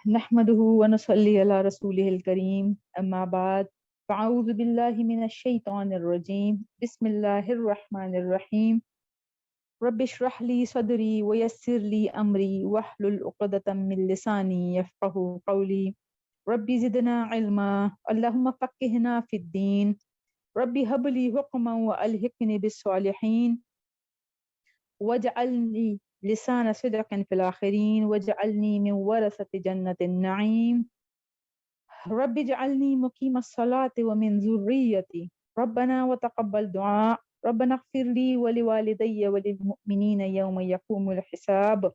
نحمده ونصلي على رسوله الكريم أما بعد فأعوذ بالله من الشيطان الرجيم بسم الله الرحمن الرحيم رب اشرح لي صدري ويسر لي أمري واحلل عقدة من لساني يفقهوا قولي ربي زدنا علما اللهم فقهنا في الدين ربي هب لي حكما وألحقني بالصالحين واجعلني لسان صدق في الآخرين واجعلني من ورثة جنة النعيم رب اجعلني مقيم الصلاة ومن ذريتي ربنا وتقبل دعاء ربنا اغفر لي ولوالدي وللمؤمنين يوم يقوم الحساب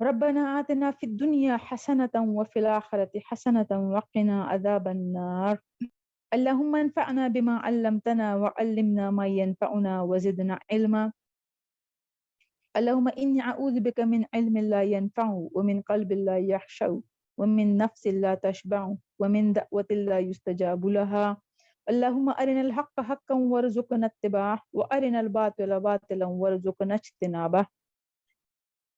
ربنا آتنا في الدنيا حسنة وفي الآخرة حسنة وقنا عذاب النار اللهم انفعنا بما علمتنا وعلمنا ما ينفعنا وزدنا علما اللهم إني أعوذ بك من علم لا ينفع ومن قلب لا يخشع ومن نفس لا تشبع ومن دعوة لا يستجاب لها اللهم أرنا الحق حقا وارزقنا اتباعه وأرنا الباطل باطلا وارزقنا اجتنابه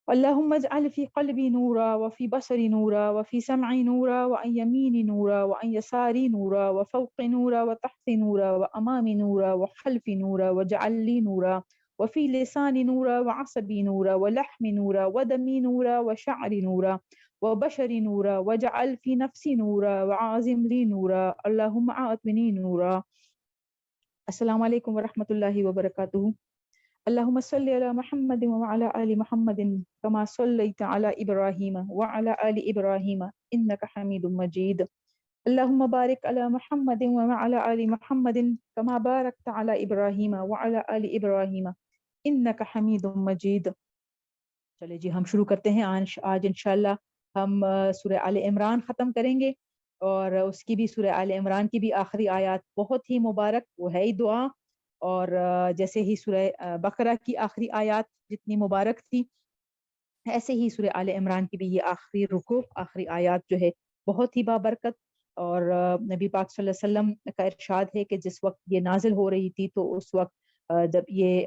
اللهم اجعل في قلبي نورا وفي بصري نورا وفي سمعي نورا وعن يميني نورا وعن يساري نورا وفوق نورا وتحت نورا وأمامي نورا وخلفي نورا واجعل لي نورا وفي لساني نورا وعصبي نورا ولحمي نورا ودمي نورا وشعري نورا وبشري نورا واجعل في نفسي نورا وعازم لي نورا اللهم أعطني نورا. السلام عليكم ورحمة الله وبركاته. اللهم صل على محمد وعلى آل محمد كما صليت على إبراهيم وعلى آل إبراهيم إنك حميد مجيد. اللهم بارك على محمد وعلى آل محمد كما باركت على إبراهيم وعلى آل إبراهيم إنك حميد مجيد. چلے جی ہم شروع کرتے ہیں. آج انشاءاللہ ہم سورہ آل عمران ختم کریں گے اور اس کی بھی سورہ آل عمران کی بھی آخری آیات بہت ہی مبارک، وہ ہے ہی دعا. اور جیسے ہی سورہ بقرہ کی آخری آیات جتنی مبارک تھی، ایسے ہی سورہ آل عمران کی بھی یہ آخری رکوع، آخری آیات جو ہے بہت ہی بابرکت. اور نبی پاک صلی اللہ علیہ وسلم کا ارشاد ہے کہ جس وقت یہ نازل ہو رہی تھی تو اس وقت جب یہ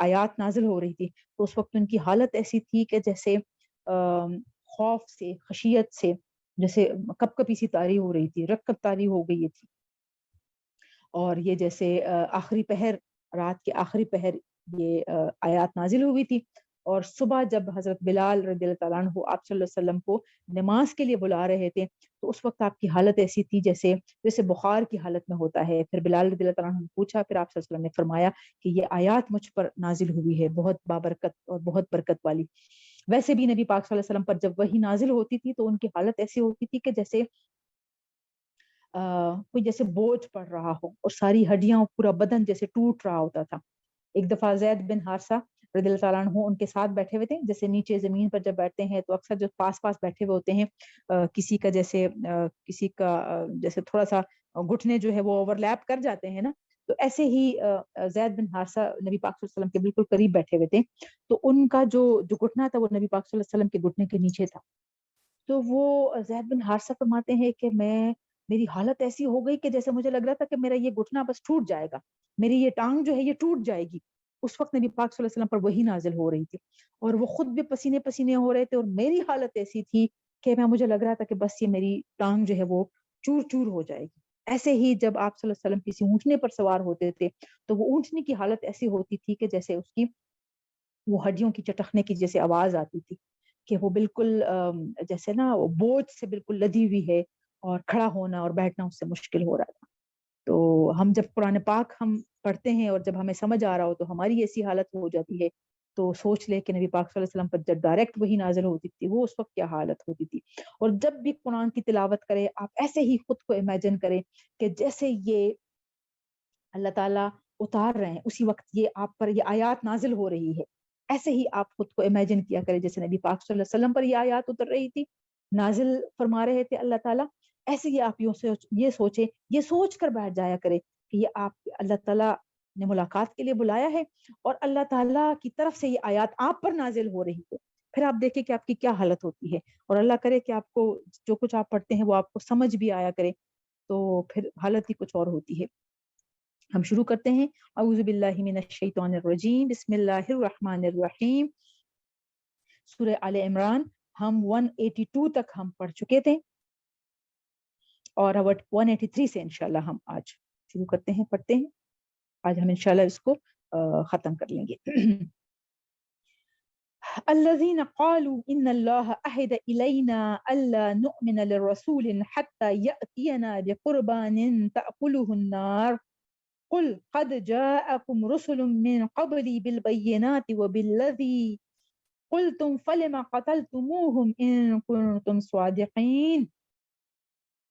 آیات نازل ہو رہی تھی تو اس وقت ان کی حالت ایسی تھی کہ جیسے خوف سے، خشیت سے، جیسے کپ کپی سی طاری ہو رہی تھی، رکب طاری ہو گئی تھی. اور یہ جیسے آخری پہر، رات کے آخری پہر یہ آیات نازل ہوئی تھی. اور صبح جب حضرت بلال رضی اللہ تعالیٰ عنہ آپ صلی اللہ علیہ وسلم کو نماز کے لیے بلا رہے تھے تو اس وقت آپ کی حالت ایسی تھی جیسے بخار کی حالت میں ہوتا ہے. پھر بلال رضی اللہ تعالیٰ عنہ نے پوچھا، پھر آپ صلی اللہ علیہ وسلم نے فرمایا کہ یہ آیات مجھ پر نازل ہوئی ہے، بہت بابرکت اور بہت برکت والی. ویسے بھی نبی پاک صلی اللہ علیہ وسلم پر جب وحی نازل ہوتی تھی تو ان کی حالت ایسی ہوتی تھی کہ جیسے کوئی جیسے بوجھ پڑ رہا ہو اور ساری ہڈیاں، پورا بدن جیسے ٹوٹ رہا ہوتا تھا. ایک دفعہ زید بن حارثہ رضی اللہ تعالیٰ عنہ ان کے ساتھ بیٹھے ہوئے تھے. جیسے نیچے زمین پر جب بیٹھتے ہیں تو اکثر جو پاس پاس بیٹھے ہوئے ہوتے ہیں کسی کا جیسے تھوڑا سا گھٹنے جو ہے وہ اوور لیپ کر جاتے ہیں نا، تو ایسے ہی زید بن حارثہ نبی پاک صلی اللہ علیہ وسلم کے بالکل قریب بیٹھے ہوئے تھے. تو ان کا جو گھٹنا تھا وہ نبی پاک صلی اللہ علیہ وسلم کے گھٹنے کے نیچے تھا. تو وہ زید بن حارثہ فرماتے ہیں کہ میری حالت ایسی ہو گئی کہ جیسے مجھے لگ رہا تھا کہ میرا یہ گھٹنا بس ٹوٹ جائے گا، میری یہ ٹانگ جو ہے یہ ٹوٹ جائے گی. اس وقت نبی پاک صلی اللہ علیہ وسلم پر وہی نازل ہو رہی تھی اور وہ خود بھی پسینے پسینے ہو رہے تھے اور میری حالت ایسی تھی کہ مجھے لگ رہا تھا کہ بس یہ میری ٹانگ جو ہے وہ چور چور ہو جائے گی. ایسے ہی جب آپ صلی اللہ علیہ وسلم کسی اونٹنے پر سوار ہوتے تھے تو وہ اونٹنے کی حالت ایسی ہوتی تھی کہ جیسے اس کی وہ ہڈیوں کی چٹکنے کی جیسے آواز آتی تھی کہ وہ بالکل جیسے نا بوجھ سے بالکل لدی ہوئی ہے اور کھڑا ہونا اور بیٹھنا اس سے مشکل ہو رہا تھا. تو ہم جب قرآن پاک ہم پڑھتے ہیں اور جب ہمیں سمجھ آ رہا ہو تو ہماری ایسی حالت ہو جاتی ہے تو سوچ لے کہ نبی پاک صلی اللہ علیہ وسلم پر جب ڈائریکٹ وہی نازل ہوتی تھی وہ اس وقت کیا حالت ہوتی تھی. اور جب بھی قرآن کی تلاوت کرے آپ ایسے ہی خود کو امیجن کریں کہ جیسے یہ اللہ تعالیٰ اتار رہے ہیں اسی وقت یہ آپ پر یہ آیات نازل ہو رہی ہے. ایسے ہی آپ خود کو امیجن کیا کریں جیسے نبی پاک صلی اللہ علیہ وسلم پر یہ آیات اتر رہی تھی، نازل فرما رہے تھے اللہ تعالیٰ. ایسے ہی آپ یہ سوچیں، یہ سوچ کر بیٹھ جایا کرے کہ یہ آپ اللہ تعالیٰ نے ملاقات کے لیے بلایا ہے اور اللہ تعالیٰ کی طرف سے یہ آیات آپ پر نازل ہو رہی ہے. پھر آپ دیکھیں کہ آپ کی کیا حالت ہوتی ہے اور اللہ کرے کہ آپ کو جو کچھ آپ پڑھتے ہیں وہ آپ کو سمجھ بھی آیا کرے تو پھر حالت ہی کچھ اور ہوتی ہے. ہم شروع کرتے ہیں. اعوذ باللہ من الشیطان الرجیم، بسم اللہ الرحمن الرحیم. سورہ آل عمران ہم 182 تک ہم پڑھ چکے تھے اور 183 سے انشاءاللہ ہم آج شروع کرتے ہیں، پڑھتے ہیں. آج ہم انشاءاللہ اس کو ختم کر لیں گے. الذين قالوا إن الله عهد إلينا ألا نؤمن للرسول حتى يأتينا بقربان تأكله النار قل قد جاءكم رسل من قبلي بالبينات وبالذي قلتم فلما قتلتموهم إن كنتم صادقين.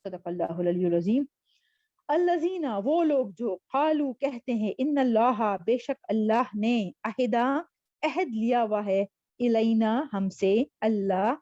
صدق اللہ العلی العظیم. الذین وہ لوگ جو قالوا کہتے ہیں ان اللہ بے شک اللہ نے عہدہ عہد لیا ہوا ہے الینا ہم سے اللہ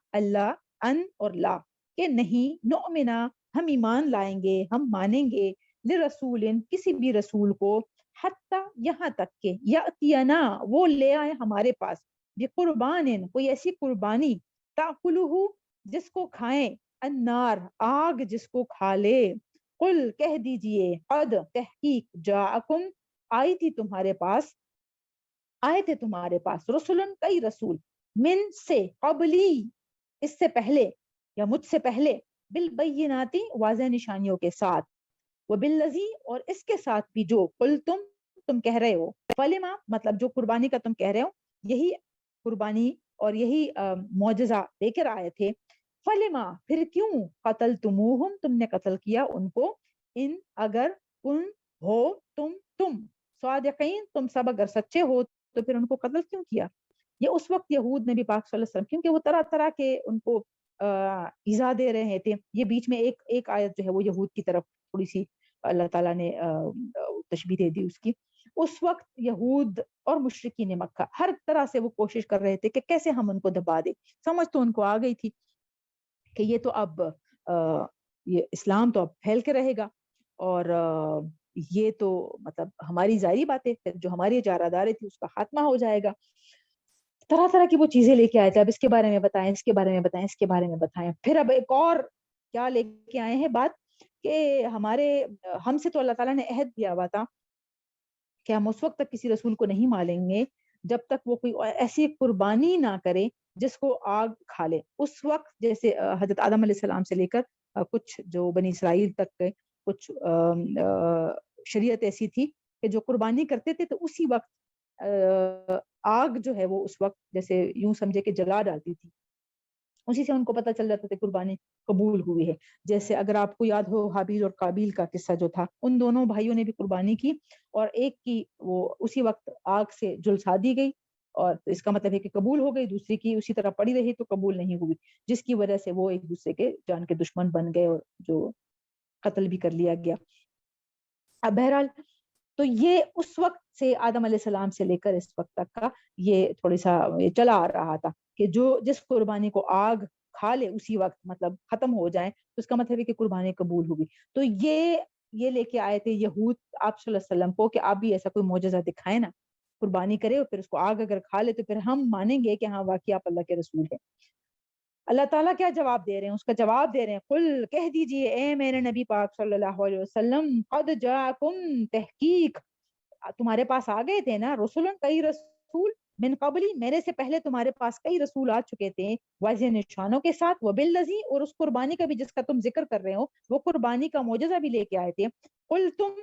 ان اور لا کہ نہیں نؤمنا ہم ایمان لائیں گے ہم مانیں گے لرسول کسی بھی رسول کو حتی یہاں تک کہ یاتینا وہ لے آئے ہمارے پاس بقربان کوئی ایسی قربانی تاکلہ جس کو کھائیں النار آگ جس کو کھا لے. قل کہہ دیجئے قد تحقیق جاءکم آئی تھی تمہارے پاس آئے تھے تمہارے پاس رسولن کئی رسول من سے قبلی اس سے پہلے یا مجھ سے پہلے بالبیناتی واضح نشانیوں کے ساتھ وبالذی اور اس کے ساتھ بھی جو قل تم کہہ رہے ہو فلما مطلب جو قربانی کا تم کہہ رہے ہو یہی قربانی اور یہی معجزہ لے کر آئے تھے فلما پھر کیوں قتلتموہم تم نے قتل کیا ان کو ان اگر کن ہو تم صادقین تم سب اگر سچے ہو تو پھر ان کو قتل کیوں کیا. یہ اس وقت یہود نبی پاک صلی اللہ علیہ وسلم کیونکہ وہ طرح طرح کے ان کو ایذا دے رہے تھے. یہ بیچ میں ایک آیت جو ہے وہ یہود کی طرف تھوڑی سی اللہ تعالیٰ نے تشبیہ دے دی اس کی. اس وقت یہود اور مشرکین مکہ ہر طرح سے وہ کوشش کر رہے تھے کہ کیسے ہم ان کو دبا دیں. سمجھ تو ان کو آ گئی تھی کہ یہ تو اب یہ اسلام تو اب پھیل کے رہے گا اور یہ تو مطلب ہماری ظاہری بات ہے جو ہماری اجاراداری تھی اس کا خاتمہ ہو جائے گا. طرح طرح کی وہ چیزیں لے کے آئے تھے. اب اس کے بارے میں بتائیں اس کے بارے میں بتائیں اس کے بارے میں بتائیں. پھر اب ایک اور کیا لے کے آئے ہیں بات کہ ہم سے تو اللہ تعالیٰ نے عہد دیا ہوا تھا کہ ہم اس وقت تک کسی رسول کو نہیں مانیں گے جب تک وہ کوئی ایسی قربانی نہ کرے جس کو آگ کھا لے. اس وقت جیسے حضرت آدم علیہ السلام سے لے کر کچھ جو بنی اسرائیل تک کے کچھ شریعت ایسی تھی کہ جو قربانی کرتے تھے تو اسی وقت آگ جو ہے وہ اس وقت جیسے یوں سمجھے کہ جلا ڈالتی تھی. اسی سے ان کو پتہ چل جاتا تھا قربانی قبول ہوئی ہے. جیسے اگر آپ کو یاد ہو حابیل اور قابیل کا قصہ جو تھا ان دونوں بھائیوں نے بھی قربانی کی اور ایک کی وہ اسی وقت آگ سے جلسا دی گئی اور اس کا مطلب ہے کہ قبول ہو گئی, دوسری کی اسی طرح پڑی رہی تو قبول نہیں ہوئی جس کی وجہ سے وہ ایک دوسرے کے جان کے دشمن بن گئے اور جو قتل بھی کر لیا گیا. اب بہرحال تو یہ اس وقت سے آدم علیہ السلام سے لے کر اس وقت تک کا یہ تھوڑی سا یہ چلا آ رہا تھا کہ جس قربانی کو آگ کھا لے اسی وقت مطلب ختم ہو جائے تو اس کا مطلب ہے کہ قربانی قبول ہوگی. تو یہ لے کے آئے تھے یہود آپ صلی اللہ علیہ وسلم کو کہ آپ بھی ایسا کوئی معجزہ دکھائے نا, قربانی کرے اور پھر اس کو آگ اگر کھا لے تو پھر ہم مانیں گے کہ ہاں واقعی آپ اللہ کے رسول ہیں. اللہ تعالیٰ کیا جواب دے رہے ہیں, اس کا جواب دے رہے ہیں قل کہہ دیجئے اے میرے نبی پاک صلی اللہ علیہ وسلم قد جاءکم تحقیق تمہارے پاس آ گئے تھے نا رسولن کئی رسول من قبلی میرے سے پہلے تمہارے پاس کئی رسول آ چکے تھے واضح نشانوں کے ساتھ وبالذی اور اس قربانی کا بھی جس کا تم ذکر کر رہے ہو وہ قربانی کا معجزہ بھی لے کے آئے تھے. قل تم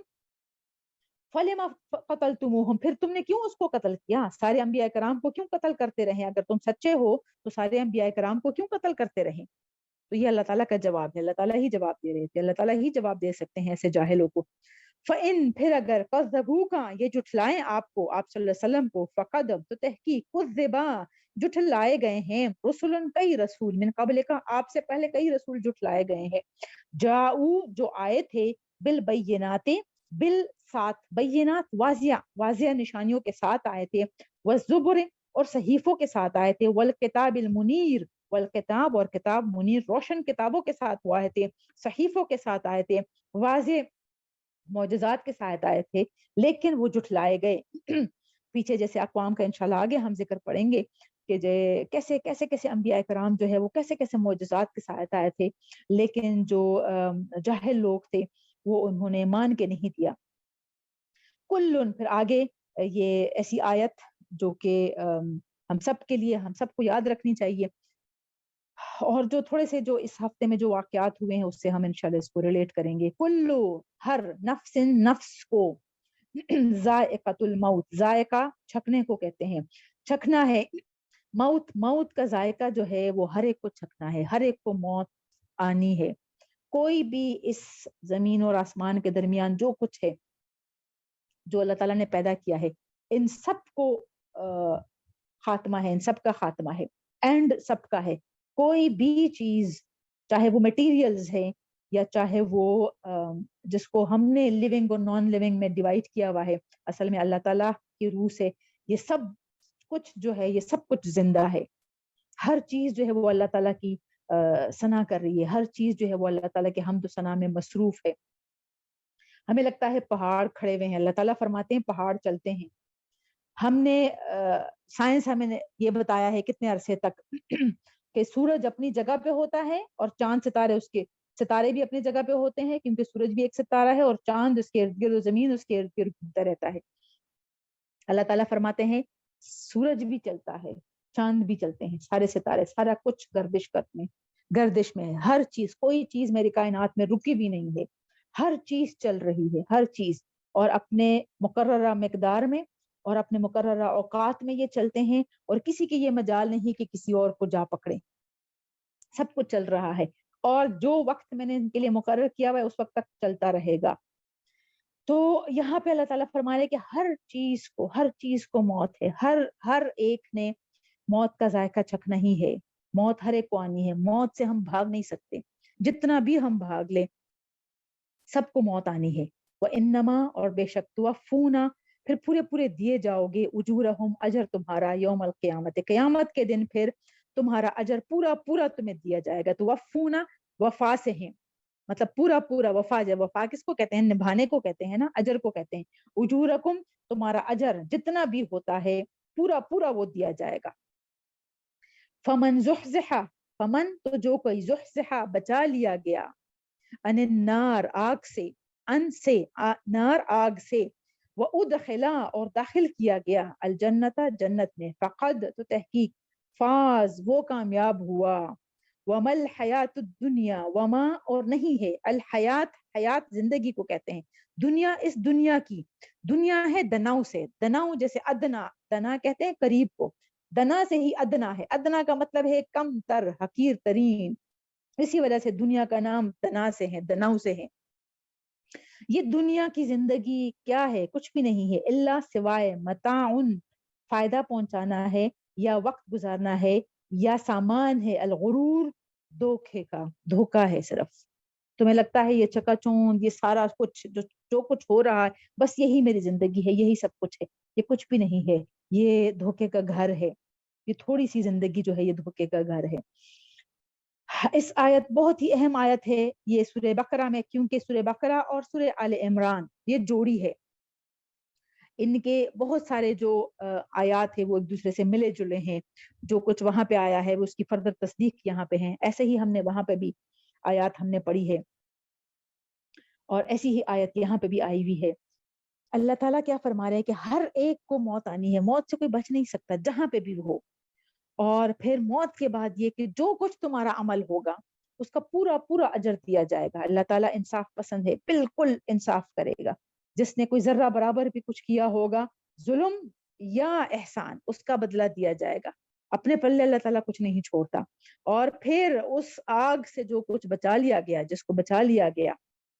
فلما قتلتموہم پھر تم نے کیوں اس کو قتل کیا, سارے انبیاء کرام کو کیوں قتل کرتے رہے, اگر تم سچے ہو تو سارے انبیاء کرام کو کیوں قتل کرتے رہے. تو یہ اللہ تعالیٰ کا جواب ہے, اللہ تعالیٰ ہی جواب دے رہے تھے, اللہ تعالیٰ ہی جواب دے سکتے ہیں ایسے جاہلوں کو. فَإِن پھر اگر قذبوکا یہ جھٹلائیں آپ کو آپ صلی اللہ علیہ وسلم کو فقد تو تحقیق قذبا جھٹلائے گئے ہیں رسولن کئی رسول من قبل کا آپ سے پہلے کئی رسول جھٹلائے گئے ہیں جاؤ جو آئے تھے بالبینات بالساتھ بینات واضح نشانیوں کے ساتھ آئے تھے والزبر اور صحیفوں کے ساتھ آئے تھے والکتاب المنیر والکتاب اور کتاب منیر روشن کتابوں کے ساتھ وہ آئے تھے صحیفوں کے ساتھ آئے تھے واضح معجزات کے ساتھ آئے تھے لیکن وہ جھٹلائے گئے. پیچھے جیسے اقوام کا انشاءاللہ آگے ہم ذکر پڑھیں گے کہ کیسے انبیاء کرام جو ہے وہ کیسے معجزات کے ساتھ آئے تھے لیکن جو جاہل لوگ تھے وہ انہوں نے مان کے نہیں دیا. کلن پھر آگے یہ ایسی آیت جو کہ ہم سب کے لیے، ہم سب کو یاد رکھنی چاہیے. اور جو تھوڑے سے جو اس ہفتے میں جو واقعات ہوئے ہیں اس سے ہم انشاءاللہ اس کو ریلیٹ کریں گے. کلو، ہر نفس، نفس کو، ذائقۃ الموت، ذائقہ چھکنے کو کہتے ہیں، چھکنا ہے. موت، موت کا ذائقہ جو ہے وہ ہر ایک کو چھکنا ہے، ہر ایک کو موت آنی ہے. کوئی بھی اس زمین اور آسمان کے درمیان جو کچھ ہے جو اللہ تعالیٰ نے پیدا کیا ہے ان سب کو خاتمہ ہے، ان سب کا خاتمہ ہے، اینڈ سب کا ہے. کوئی بھی چیز چاہے وہ میٹیریلز ہے یا چاہے وہ جس کو ہم نے لیونگ اور نان لیونگ میں ڈیوائڈ کیا ہوا ہے، اصل میں اللہ تعالیٰ کی روح سے یہ سب کچھ جو ہے یہ سب کچھ زندہ ہے. ہر چیز جو ہے وہ اللہ تعالیٰ کی ثنا کر رہی ہے، ہر چیز جو ہے وہ اللہ تعالیٰ کے حمد و ثنا میں مصروف ہے. ہمیں لگتا ہے پہاڑ کھڑے ہوئے ہیں، اللہ تعالیٰ فرماتے ہیں پہاڑ چلتے ہیں. ہم نے سائنس ہمیں یہ بتایا ہے کتنے عرصے تک کہ سورج اپنی جگہ پہ ہوتا ہے اور چاند ستارے اس کے، ستارے بھی اپنی جگہ پہ ہوتے ہیں کیونکہ سورج بھی ایک ستارہ ہے اور چاند اس کے ارد گرد، زمین اس کے ارد گرد گھومتا رہتا ہے. اللہ تعالیٰ فرماتے ہیں سورج بھی چلتا ہے، چاند بھی چلتے ہیں، سارے ستارے، سارا کچھ گردش میں ہے. ہر چیز، کوئی چیز میری کائنات میں رکی بھی نہیں ہے، ہر چیز چل رہی ہے، ہر چیز، اور اپنے مقررہ مقدار میں اور اپنے مقررہ اوقات میں یہ چلتے ہیں، اور کسی کی یہ مجال نہیں کہ کسی اور کو جا پکڑے. سب کچھ چل رہا ہے اور جو وقت میں نے ان کے لیے مقرر کیا ہوا ہے اس وقت تک چلتا رہے گا. تو یہاں پہ اللہ تعالیٰ فرما رہے کہ ہر چیز کو موت ہے، ہر ایک نے موت کا ذائقہ چکھنا ہی ہے. موت ہر ایک کو آنی ہے، موت سے ہم بھاگ نہیں سکتے، جتنا بھی ہم بھاگ لیں سب کو موت آنی ہے. وَإِنَّمَا، اور بے شک، توفونا، پھر پورے دیے جاؤ گے، اجورہم، اجر تمہارا، یوم القیامت، قیامت کے دن پھر تمہارا اجر پورا تمہیں دیا جائے گا. توفونا وفا سے ہیں، مطلب پورا وفا. جب وفا کس کو کہتے ہیں؟ نبھانے کو کہتے ہیں نا، اجر کو کہتے ہیں. اجورکم، تمہارا اجر جتنا بھی ہوتا ہے پورا وہ دیا جائے گا. فمن زحزح، فمن تو جو کوئی، زحزح بچا لیا گیا، ان النار آگ سے، ان سے نار آگ سے، وادخلا اور داخل کیا گیا، الجنت جنت میں، فقد تو تحقیق، فاز وہ کامیاب ہوا. وما الحیات الدنیا، وما اور نہیں ہے، الحیات، حیات زندگی کو کہتے ہیں، دنیا اس دنیا کی، دنیا ہے دناؤ سے، دناؤ جیسے ادنا، دنا کہتے ہیں قریب کو، دنا سے ہی ادنا ہے، ادنا کا مطلب ہے کم تر، حقیر ترین، اسی وجہ سے دنیا کا نام دنا سے ہے، دناؤ سے ہے. یہ دنیا کی زندگی کیا ہے؟ کچھ بھی نہیں ہے، الا سوائے متاعن، فائدہ پہنچانا ہے یا وقت گزارنا ہے یا سامان ہے، الغرور، دھوکے کا، دھوکا ہے صرف. تمہیں لگتا ہے یہ چکا چوند، یہ سارا کچھ جو کچھ ہو رہا ہے بس یہی میری زندگی ہے، یہی سب کچھ ہے. یہ کچھ بھی نہیں ہے، یہ دھوکے کا گھر ہے. یہ تھوڑی سی زندگی جو ہے یہ دھوکے کا گھر ہے. اس آیت بہت ہی اہم آیت ہے یہ سورہ بقرہ میں، کیونکہ سورہ بقرہ اور سورہ آل عمران یہ جوڑی ہے. ان کے بہت سارے جو آیات ہیں وہ ایک دوسرے سے ملے جلے ہیں. جو کچھ وہاں پہ آیا ہے وہ اس کی فردر تصدیق یہاں پہ ہیں. ایسے ہی ہم نے وہاں پہ بھی آیات ہم نے پڑھی ہے اور ایسی ہی آیت یہاں پہ بھی آئی ہوئی ہے. اللہ تعالیٰ کیا فرما رہے ہیں کہ ہر ایک کو موت آنی ہے، موت سے کوئی بچ نہیں سکتا جہاں پہ بھی ہو. اور پھر موت کے بعد یہ کہ جو کچھ تمہارا عمل ہوگا اس کا پورا اجر دیا جائے گا. اللہ تعالیٰ انصاف پسند ہے، بالکل انصاف کرے گا. جس نے کوئی ذرہ برابر بھی کچھ کیا ہوگا، ظلم یا احسان، اس کا بدلہ دیا جائے گا. اپنے پلے اللہ تعالیٰ کچھ نہیں چھوڑتا. اور پھر اس آگ سے جو کچھ بچا لیا گیا، جس کو بچا لیا گیا،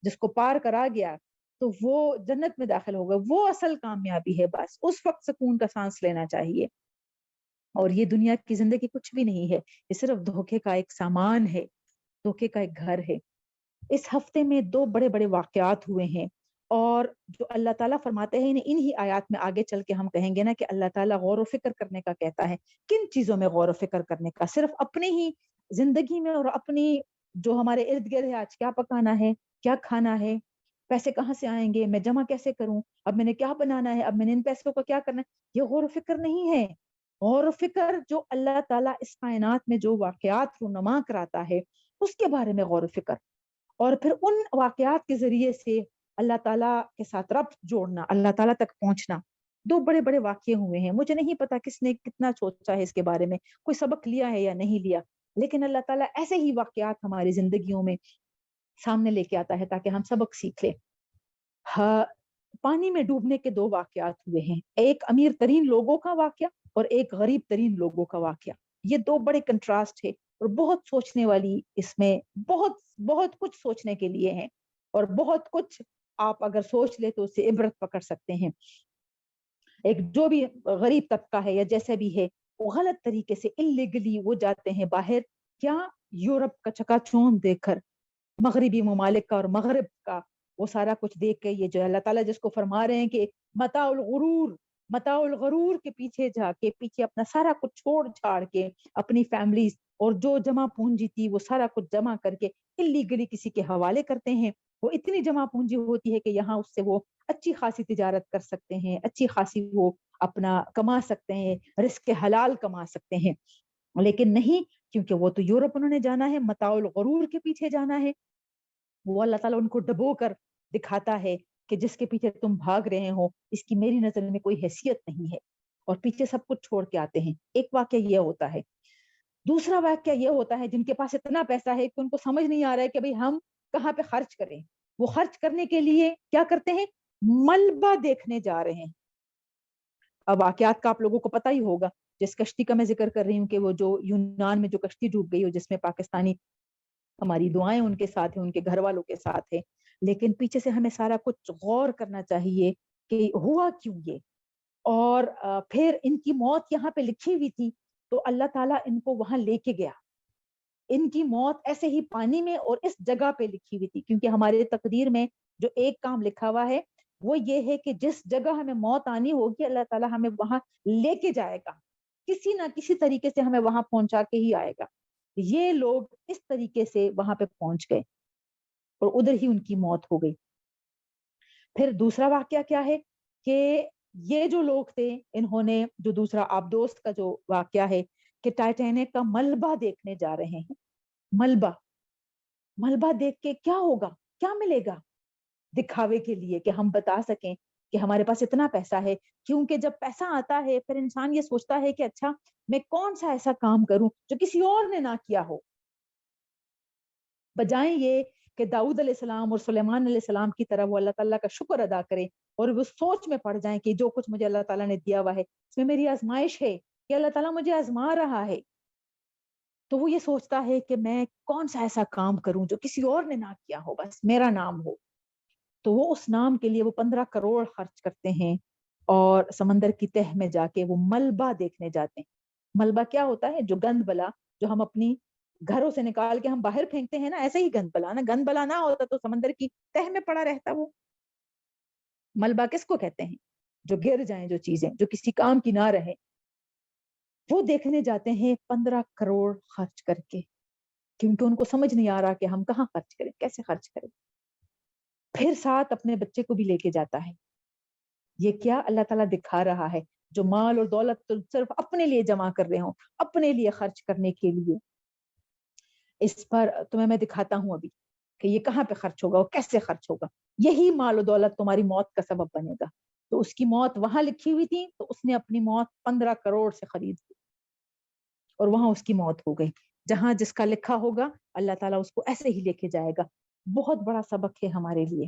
جس کو پار کرا گیا، تو وہ جنت میں داخل ہوگا. وہ اصل کامیابی ہے. بس اس وقت سکون کا سانس لینا چاہیے. اور یہ دنیا کی زندگی کچھ بھی نہیں ہے، یہ صرف دھوکے کا ایک سامان ہے، دھوکے کا ایک گھر ہے. اس ہفتے میں 2 بڑے واقعات ہوئے ہیں اور جو اللہ تعالیٰ فرماتے ہیں انہی آیات میں آگے چل کے ہم کہیں گے نا کہ اللہ تعالیٰ غور و فکر کرنے کا کہتا ہے. کن چیزوں میں غور و فکر کرنے کا؟ صرف اپنی ہی زندگی میں اور اپنی جو ہمارے ارد گرد ہے، آج کیا پکانا ہے، کیا کھانا ہے، پیسے کہاں سے آئیں گے، میں جمع کیسے کروں، اب میں نے کیا بنانا ہے، اب میں نے ان پیسوں کو کیا کرنا ہے. یہ غور و فکر نہیں ہے. غور و فکر جو اللہ تعالیٰ اس کائنات میں جو واقعات رونما کراتا ہے اس کے بارے میں غور و فکر، اور پھر ان واقعات کے ذریعے سے اللہ تعالیٰ کے ساتھ ربط جوڑنا، اللہ تعالیٰ تک پہنچنا. دو بڑے بڑے واقعے ہوئے ہیں. مجھے نہیں پتا کس نے کتنا سوچا ہے اس کے بارے میں, کوئی سبق لیا ہے یا نہیں لیا, لیکن اللہ تعالیٰ ایسے ہی واقعات ہماری زندگیوں میں سامنے لے کے آتا ہے تاکہ ہم سبق سیکھ لیں. ہاں, پانی میں ڈوبنے کے دو واقعات ہوئے ہیں, ایک امیر ترین لوگوں کا واقعہ اور ایک غریب ترین لوگوں کا واقعہ. یہ دو بڑے کنٹراسٹ ہے اور بہت سوچنے والی, اس میں بہت بہت کچھ سوچنے کے لیے ہے, اور بہت کچھ آپ اگر سوچ لے تو اس سے عبرت پکڑ سکتے ہیں. ایک جو بھی غریب طبقہ ہے یا جیسے بھی ہے, وہ غلط طریقے سے انلیگلی وہ جاتے ہیں باہر, کیا یورپ کا چکا چوند دیکھ کر, مغربی ممالک کا اور مغرب کا وہ سارا کچھ دیکھ کے, یہ جو اللہ تعالیٰ جس کو فرما رہے ہیں کہ متاع الغرور کے پیچھے جا کے, پیچھے اپنا سارا کچھ چھوڑ چھاڑ کے, اپنی فیملیز اور جو جمع پونجی تھی وہ سارا کچھ جمع کر کے انلیگلی کسی کے حوالے کرتے ہیں. وہ اتنی جمع پونجی ہوتی ہے کہ یہاں اس سے وہ اچھی خاصی تجارت کر سکتے ہیں, اچھی خاصی وہ اپنا کما سکتے ہیں, رزق حلال کما سکتے ہیں. لیکن نہیں, کیونکہ وہ تو یورپ انہوں نے جانا ہے, متاع الغرور کے پیچھے جانا ہے. وہ اللہ تعالیٰ ان کو ڈبو کر دکھاتا ہے کہ جس کے پیچھے تم بھاگ رہے ہو اس کی میری نظر میں کوئی حیثیت نہیں ہے, اور پیچھے سب کچھ چھوڑ کے آتے ہیں. ایک واقعہ یہ ہوتا ہے. دوسرا واقعہ یہ ہوتا ہے جن کے پاس اتنا پیسہ ہے کہ ان کو سمجھ نہیں آ رہا ہے کہ بھئی ہم کہاں پہ خرچ کریں. وہ خرچ کرنے کے لیے کیا کرتے ہیں, ملبہ دیکھنے جا رہے ہیں. اب واقعات کا آپ لوگوں کو پتہ ہی ہوگا, جس کشتی کا میں ذکر کر رہی ہوں کہ وہ جو یونان میں جو کشتی ڈوب گئی ہو, جس میں پاکستانی, ہماری دعائیں ان کے ساتھ ہیں, ان کے گھر والوں کے ساتھ ہے, لیکن پیچھے سے ہمیں سارا کچھ غور کرنا چاہیے کہ ہوا کیوں یہ. اور پھر ان کی موت یہاں پہ لکھی ہوئی تھی, تو اللہ تعالیٰ ان کو وہاں لے کے گیا. ان کی موت ایسے ہی پانی میں اور اس جگہ پہ لکھی ہوئی تھی, کیونکہ ہمارے تقدیر میں جو ایک کام لکھا ہوا ہے وہ یہ ہے کہ جس جگہ ہمیں موت آنی ہوگی اللہ تعالیٰ ہمیں وہاں لے کے جائے گا, کسی نہ کسی طریقے سے ہمیں وہاں پہنچا کے ہی آئے گا. یہ لوگ اس طریقے سے وہاں پہ پہنچ گئے اور ادھر ہی ان کی موت ہو گئی. پھر دوسرا واقعہ کیا ہے کہ یہ جو لوگ تھے, انہوں نے جو دوسرا آبدوس کا جو واقعہ ہے کہ ٹائٹینک کا ملبہ دیکھنے جا رہے ہیں. ملبہ دیکھ کے کیا ہوگا, کیا ملے گا, دکھاوے کے لیے کہ ہم بتا سکیں کہ ہمارے پاس اتنا پیسہ ہے. کیونکہ جب پیسہ آتا ہے پھر انسان یہ سوچتا ہے کہ اچھا میں کون سا ایسا کام کروں جو کسی اور نے نہ کیا ہو, بجائیں یہ کہ داؤد علیہ السلام اور سلیمان علیہ السلام کی طرح وہ اللہ تعالیٰ کا شکر ادا کرے اور وہ سوچ میں پڑ جائیں کہ جو کچھ مجھے اللہ تعالیٰ نے دیا ہوا ہے اس میں میری آزمائش ہے کہ اللہ تعالیٰ مجھے آزما رہا ہے. تو وہ یہ سوچتا ہے کہ میں کون سا ایسا کام کروں جو کسی اور نے نہ کیا ہو, بس میرا نام ہو. تو وہ اس نام کے لیے وہ 15 کروڑ خرچ کرتے ہیں اور سمندر کی تہ میں جا کے وہ ملبہ دیکھنے جاتے ہیں. ملبہ کیا ہوتا ہے, جو گند بلا جو ہم اپنی گھروں سے نکال کے ہم باہر پھینکتے ہیں نا, ایسے ہی گند بلا نا, گند بلا نہ ہوتا تو سمندر کی تہ میں پڑا رہتا. وہ ملبہ کس کو کہتے ہیں, جو گر جائیں, جو چیزیں جو کسی کام کی نہ رہے. وہ دیکھنے جاتے ہیں 15 کروڑ خرچ کر کے, کیونکہ ان کو سمجھ نہیں آ رہا کہ ہم کہاں خرچ کریں, کیسے خرچ کریں. پھر ساتھ اپنے بچے کو بھی لے کے جاتا ہے. یہ کیا اللہ تعالیٰ دکھا رہا ہے, جو مال اور دولت تو صرف اپنے لیے جمع کر رہے ہوں, اپنے لیے خرچ کرنے کے لیے, اس پر تمہیں میں دکھاتا ہوں ابھی کہ یہ کہاں پہ خرچ ہوگا اور کیسے خرچ ہوگا. یہی مال و دولت تمہاری موت کا سبب بنے گا. تو اس کی موت وہاں لکھی ہوئی تھی, تو اس نے اپنی موت 15 کروڑ سے خرید لی اور وہاں اس کی موت ہو گئی. جہاں جس کا لکھا ہوگا اللہ تعالیٰ اس کو ایسے ہی لے کے جائے گا. بہت بڑا سبق ہے ہمارے لیے.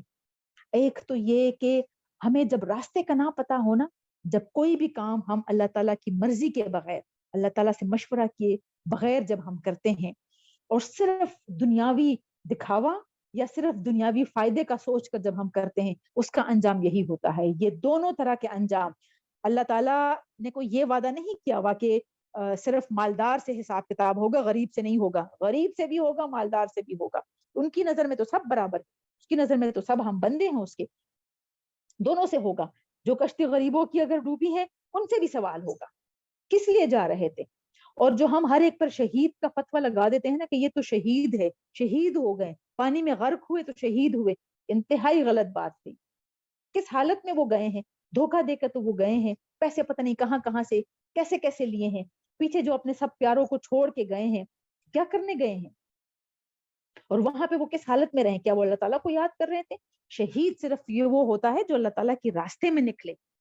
ایک تو یہ کہ ہمیں جب راستے کا نہ پتا ہونا, جب کوئی بھی کام ہم اللہ تعالیٰ کی مرضی کے بغیر, اللہ تعالیٰ سے مشورہ کیے بغیر جب ہم کرتے ہیں اور صرف دنیاوی دکھاوا یا صرف دنیاوی فائدے کا سوچ کر جب ہم کرتے ہیں, اس کا انجام یہی ہوتا ہے. یہ دونوں طرح کے انجام اللہ تعالیٰ نے کوئی یہ وعدہ نہیں کیا ہوا کہ صرف مالدار سے حساب کتاب ہوگا, غریب سے نہیں ہوگا. غریب سے بھی ہوگا, مالدار سے بھی ہوگا. ان کی نظر میں تو سب برابر, اس کی نظر میں تو سب ہم بندے ہیں اس کے. دونوں سے ہوگا. جو کشتی غریبوں کی اگر ڈوبی ہے ان سے بھی سوال ہوگا کس لیے جا رہے تھے. اور جو ہم ہر ایک پر شہید کا فتویٰ لگا دیتے ہیں نا کہ یہ تو شہید ہے, شہید ہو گئے, پانی میں غرق ہوئے تو شہید ہوئے, انتہائی غلط بات تھی. کس حالت میں وہ گئے ہیں, دھوکہ دے کر تو وہ گئے ہیں, پیسے پتہ نہیں کہاں کہاں سے کیسے کیسے لیے ہیں, پیچھے جو اپنے سب پیاروں کو چھوڑ کے گئے ہیں, کیا کرنے گئے ہیں, اور وہاں پہ وہ کس حالت میں رہے. کیا وہ اللہ تعالیٰ کو یاد کر رہے تھے؟ شہید صرف یہ وہ ہوتا ہے جو اللہ تعالیٰ کے راستے میں نکلے,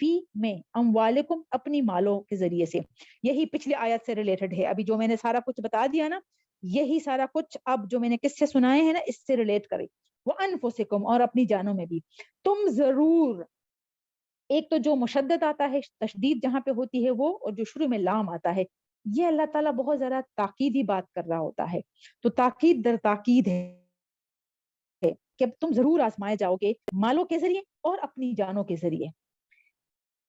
فی میں اموالکم اپنی مالوں کے ذریعے سے. یہی پچھلی آیت سے ریلیٹڈ ہے. ابھی جو میں نے سارا کچھ بتا دیا نا, یہی سارا کچھ اب جو میں نے کس سے سنائے ہیں نا اس سے ریلیٹ کرے. وانفسکم, اور اپنی جانوں میں بھی. تم ضرور, ایک تو جو مشدد آتا ہے, تشدید جہاں پہ ہوتی ہے وہ, اور جو شروع میں لام آتا ہے, یہ اللہ تعالیٰ بہت زیادہ تاکیدی بات کر رہا ہوتا ہے. تو تاکید در تاکید ہے کہ اب تم ضرور آزمائے جاؤ گے مالوں کے ذریعے اور اپنی جانوں کے ذریعے.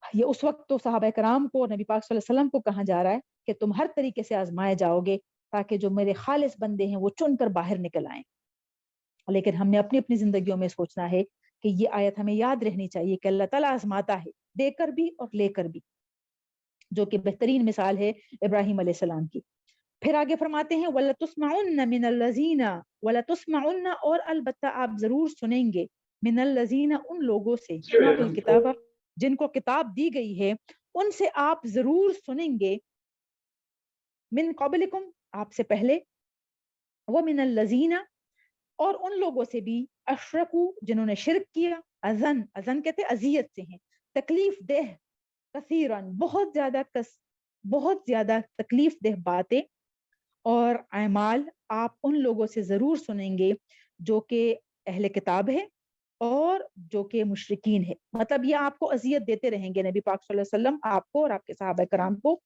یہ اس وقت تو صحابہ کرام کو اور نبی پاک صلی اللہ علیہ وسلم کو کہا جا رہا ہے کہ تم ہر طریقے سے آزمائے جاؤ گے تاکہ جو میرے خالص بندے ہیں وہ چن کر باہر نکل آئیں. لیکن ہم نے اپنی اپنی زندگیوں میں سوچنا ہے کہ یہ آیت ہمیں یاد رہنی چاہیے کہ اللہ تعالیٰ آزماتا ہے, دے کر بھی اور لے کر بھی, جو کہ بہترین مثال ہے ابراہیم علیہ السلام کی. پھر آگے فرماتے ہیں وَلَتُسْمَعُنَّ مِنَ الَّذِينَ, وَلَتُسْمَعُنَّ, اور البتہ آپ ضرور سنیں گے, من الذین, ان لوگوں سے, اوتوا الکتاب, جن کو کتاب دی گئی ہے, ان سے آپ ضرور سنیں گے, من قبلکم, آپ سے پہلے, وَمِنَ الَّذِينَ, اور ان لوگوں سے بھی, اشرکو, جنہوں نے شرک کیا, اذن, اذن کہتے اذیت سے ہیں, تکلیف دہ, کثیرن, بہت زیادہ تکلیف دہ باتیں اور اعمال آپ ان لوگوں سے ضرور سنیں گے جو کہ اہل کتاب ہے اور جو کہ مشرکین ہے. مطلب یہ آپ کو اذیت دیتے رہیں گے, نبی پاک صلی اللہ علیہ وسلم آپ کو اور آپ کے صحابہ کرام کو,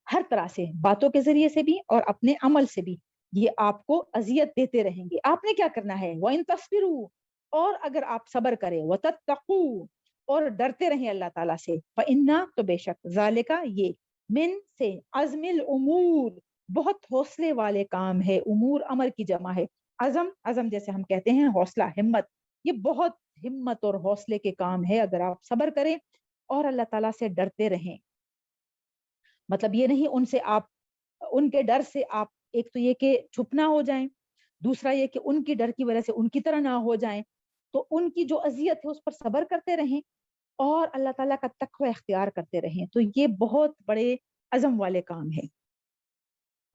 ہر طرح سے, باتوں کے ذریعے سے بھی اور اپنے عمل سے بھی, یہ آپ کو اذیت دیتے رہیں گے. آپ نے کیا کرنا ہے, وَإِن تَصْبِرُوا, اور اگر آپ صبر کریں, وَتَتَّقُوا, اور ڈرتے رہیں اللہ تعالیٰ سے, فَإِنَّا, تو بے شک, ذَلِكَ, یہ, من سے, عزم الامور, بہت حوصلے والے کام ہے. امور امر کی جمع ہے. عزم, عزم جیسے ہم کہتے ہیں حوصلہ, ہمت, یہ بہت ہمت اور حوصلے کے کام ہے اگر آپ صبر کریں اور اللہ تعالیٰ سے ڈرتے رہیں. مطلب یہ نہیں ان سے آپ, ان کے ڈر سے آپ, ایک تو یہ کہ چھپ نہ ہو جائیں, دوسرا یہ کہ ان کی ڈر کی وجہ سے ان کی طرح نہ ہو جائیں, تو ان کی جو اذیت ہے اس پر صبر کرتے رہیں اور اللہ تعالیٰ کا تقوی اختیار کرتے رہیں. تو یہ بہت بڑے عزم والے کام ہے.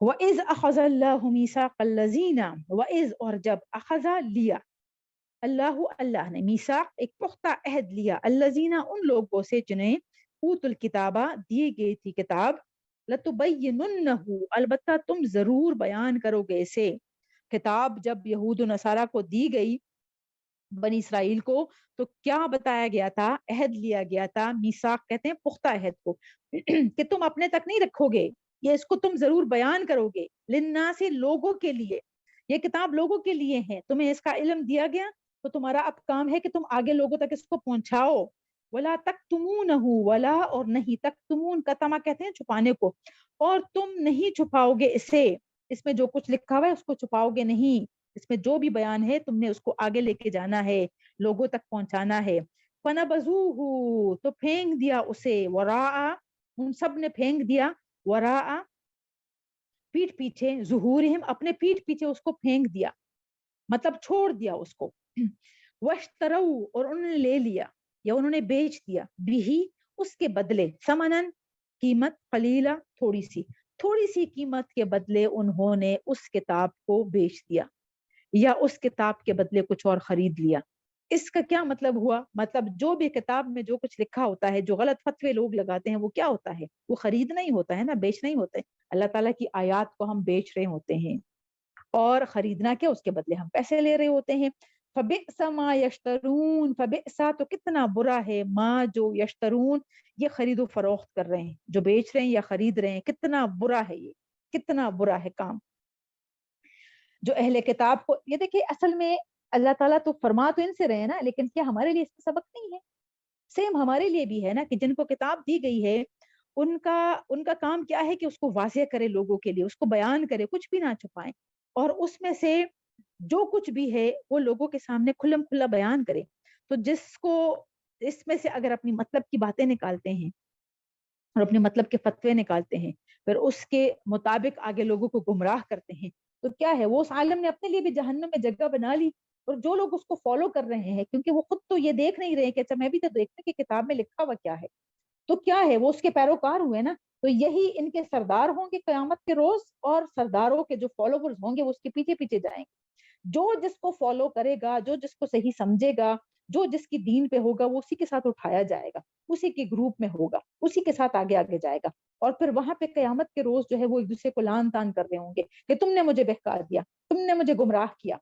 وَإِذْ أَخَذَ اللَّهُ مِيثَاقَ الَّذِينَ, وَإِذْ, اور جب, اخذا, لیا, اللہ نے, میثاق, ایک پختہ عہد لیا, الذین, ان لوگوں سے جنہیں اوت الکتابہ, دی گئی تھی کتاب, لَتُبَيِّنُنَّهُ, البتہ تم ضرور بیان کرو گے اسے. کتاب جب یہود و نصارہ کو دی گئی, بنی اسرائیل کو, تو کیا بتایا گیا تھا, عہد لیا گیا تھا. میثاق کہتے ہیں پختہ عہد کو, کہ تم اپنے تک نہیں رکھو گے, یہ اس کو تم ضرور بیان کرو گے, للناس, لوگوں کے لیے, یہ کتاب لوگوں کے لیے ہے, تمہیں اس کا علم دیا گیا تو تمہارا اب کام ہے کہ تم آگے لوگوں تک اس کو پہنچاؤ. ولا تکتمونہ, ولا, اور نہیں, تکتمون, کتما کہتے ہیں چھپانے کو, اور تم نہیں چھپاؤ گے اسے, اس میں جو کچھ لکھا ہوا ہے اس کو چھپاؤ گے نہیں, اس میں جو بھی بیان ہے تم نے اس کو آگے لے کے جانا ہے, لوگوں تک پہنچانا ہے. فنبذوہ, تو پھینک دیا اسے, وراء, ان سب نے پھینک دیا, وراء, پیٹ پیچھے, ظہورہم, اپنے پیٹ پیچھے اس کو پھینک دیا, مطلب چھوڑ دیا اس کو. واشتروا, اور انہوں نے لے لیا یا انہوں نے بیچ دیا, بھی, اس کے بدلے, ثمنن, قیمت, قلیلہ, تھوڑی سی قیمت کے بدلے انہوں نے اس کتاب کو بیچ دیا یا اس کتاب کے بدلے کچھ اور خرید لیا. اس کا کیا مطلب ہوا, مطلب جو بھی کتاب میں جو کچھ لکھا ہوتا ہے, جو غلط فتوے لوگ لگاتے ہیں, وہ کیا ہوتا ہے, وہ خریدنا ہی ہوتا ہے نا, بیچنا ہی ہوتا ہے. اللہ تعالیٰ کی آیات کو ہم بیچ رہے ہوتے ہیں, اور خریدنا کیا, اس کے بدلے ہم پیسے لے رہے ہوتے ہیں. فبئس ما یشترون, فبئس, تو کتنا برا ہے, ما, جو, یشترون, یہ خرید و فروخت کر رہے ہیں, جو بیچ رہے ہیں یا خرید رہے ہیں, کتنا برا ہے, یہ کتنا برا ہے کام. جو اہل کتاب کو, یہ دیکھیں اصل میں اللہ تعالیٰ تو فرما تو ان سے رہے نا, لیکن کیا ہمارے لیے اس کا سبق نہیں ہے؟ سیم ہمارے لیے بھی ہے نا, کہ جن کو کتاب دی گئی ہے ان کا کام کیا ہے کہ اس کو واضح کرے لوگوں کے لیے, اس کو بیان کرے, کچھ بھی نہ چھپائیں, اور اس میں سے جو کچھ بھی ہے وہ لوگوں کے سامنے کھلم کھلا بیان کرے. تو جس کو اس میں سے اگر اپنی مطلب کی باتیں نکالتے ہیں اور اپنے مطلب کے فتوے نکالتے ہیں, پھر اس کے مطابق آگے لوگوں کو گمراہ کرتے ہیں, تو کیا ہے, وہ اس عالم نے اپنے لیے بھی جہنم میں جگہ بنا لی. اور جو لوگ اس کو فالو کر رہے ہیں, کیونکہ وہ خود تو یہ دیکھ نہیں رہے کہ اچھا میں بھی تو دیکھتا کہ کتاب میں لکھا ہوا کیا ہے, تو کیا ہے, وہ اس کے پیروکار ہوئے نا, تو یہی ان کے سردار ہوں گے قیامت کے روز, اور سرداروں کے جو فالوورز ہوں گے وہ اس کے پیچھے پیچھے جائیں گے. جو جس کو فالو کرے گا, جو جس کو صحیح سمجھے گا, جو جس کی دین پہ ہوگا وہ اسی کے ساتھ اٹھایا جائے گا، اسی کے گروپ میں ہوگا، اسی کے ساتھ آگے آگے جائے گا، اور پھر وہاں پہ قیامت کے روز جو ہے وہ ایک دوسرے کو لان تان کر رہے ہوں گے کہ تم نے مجھے بہکا دیا، تم نے مجھے گمراہ کیا۔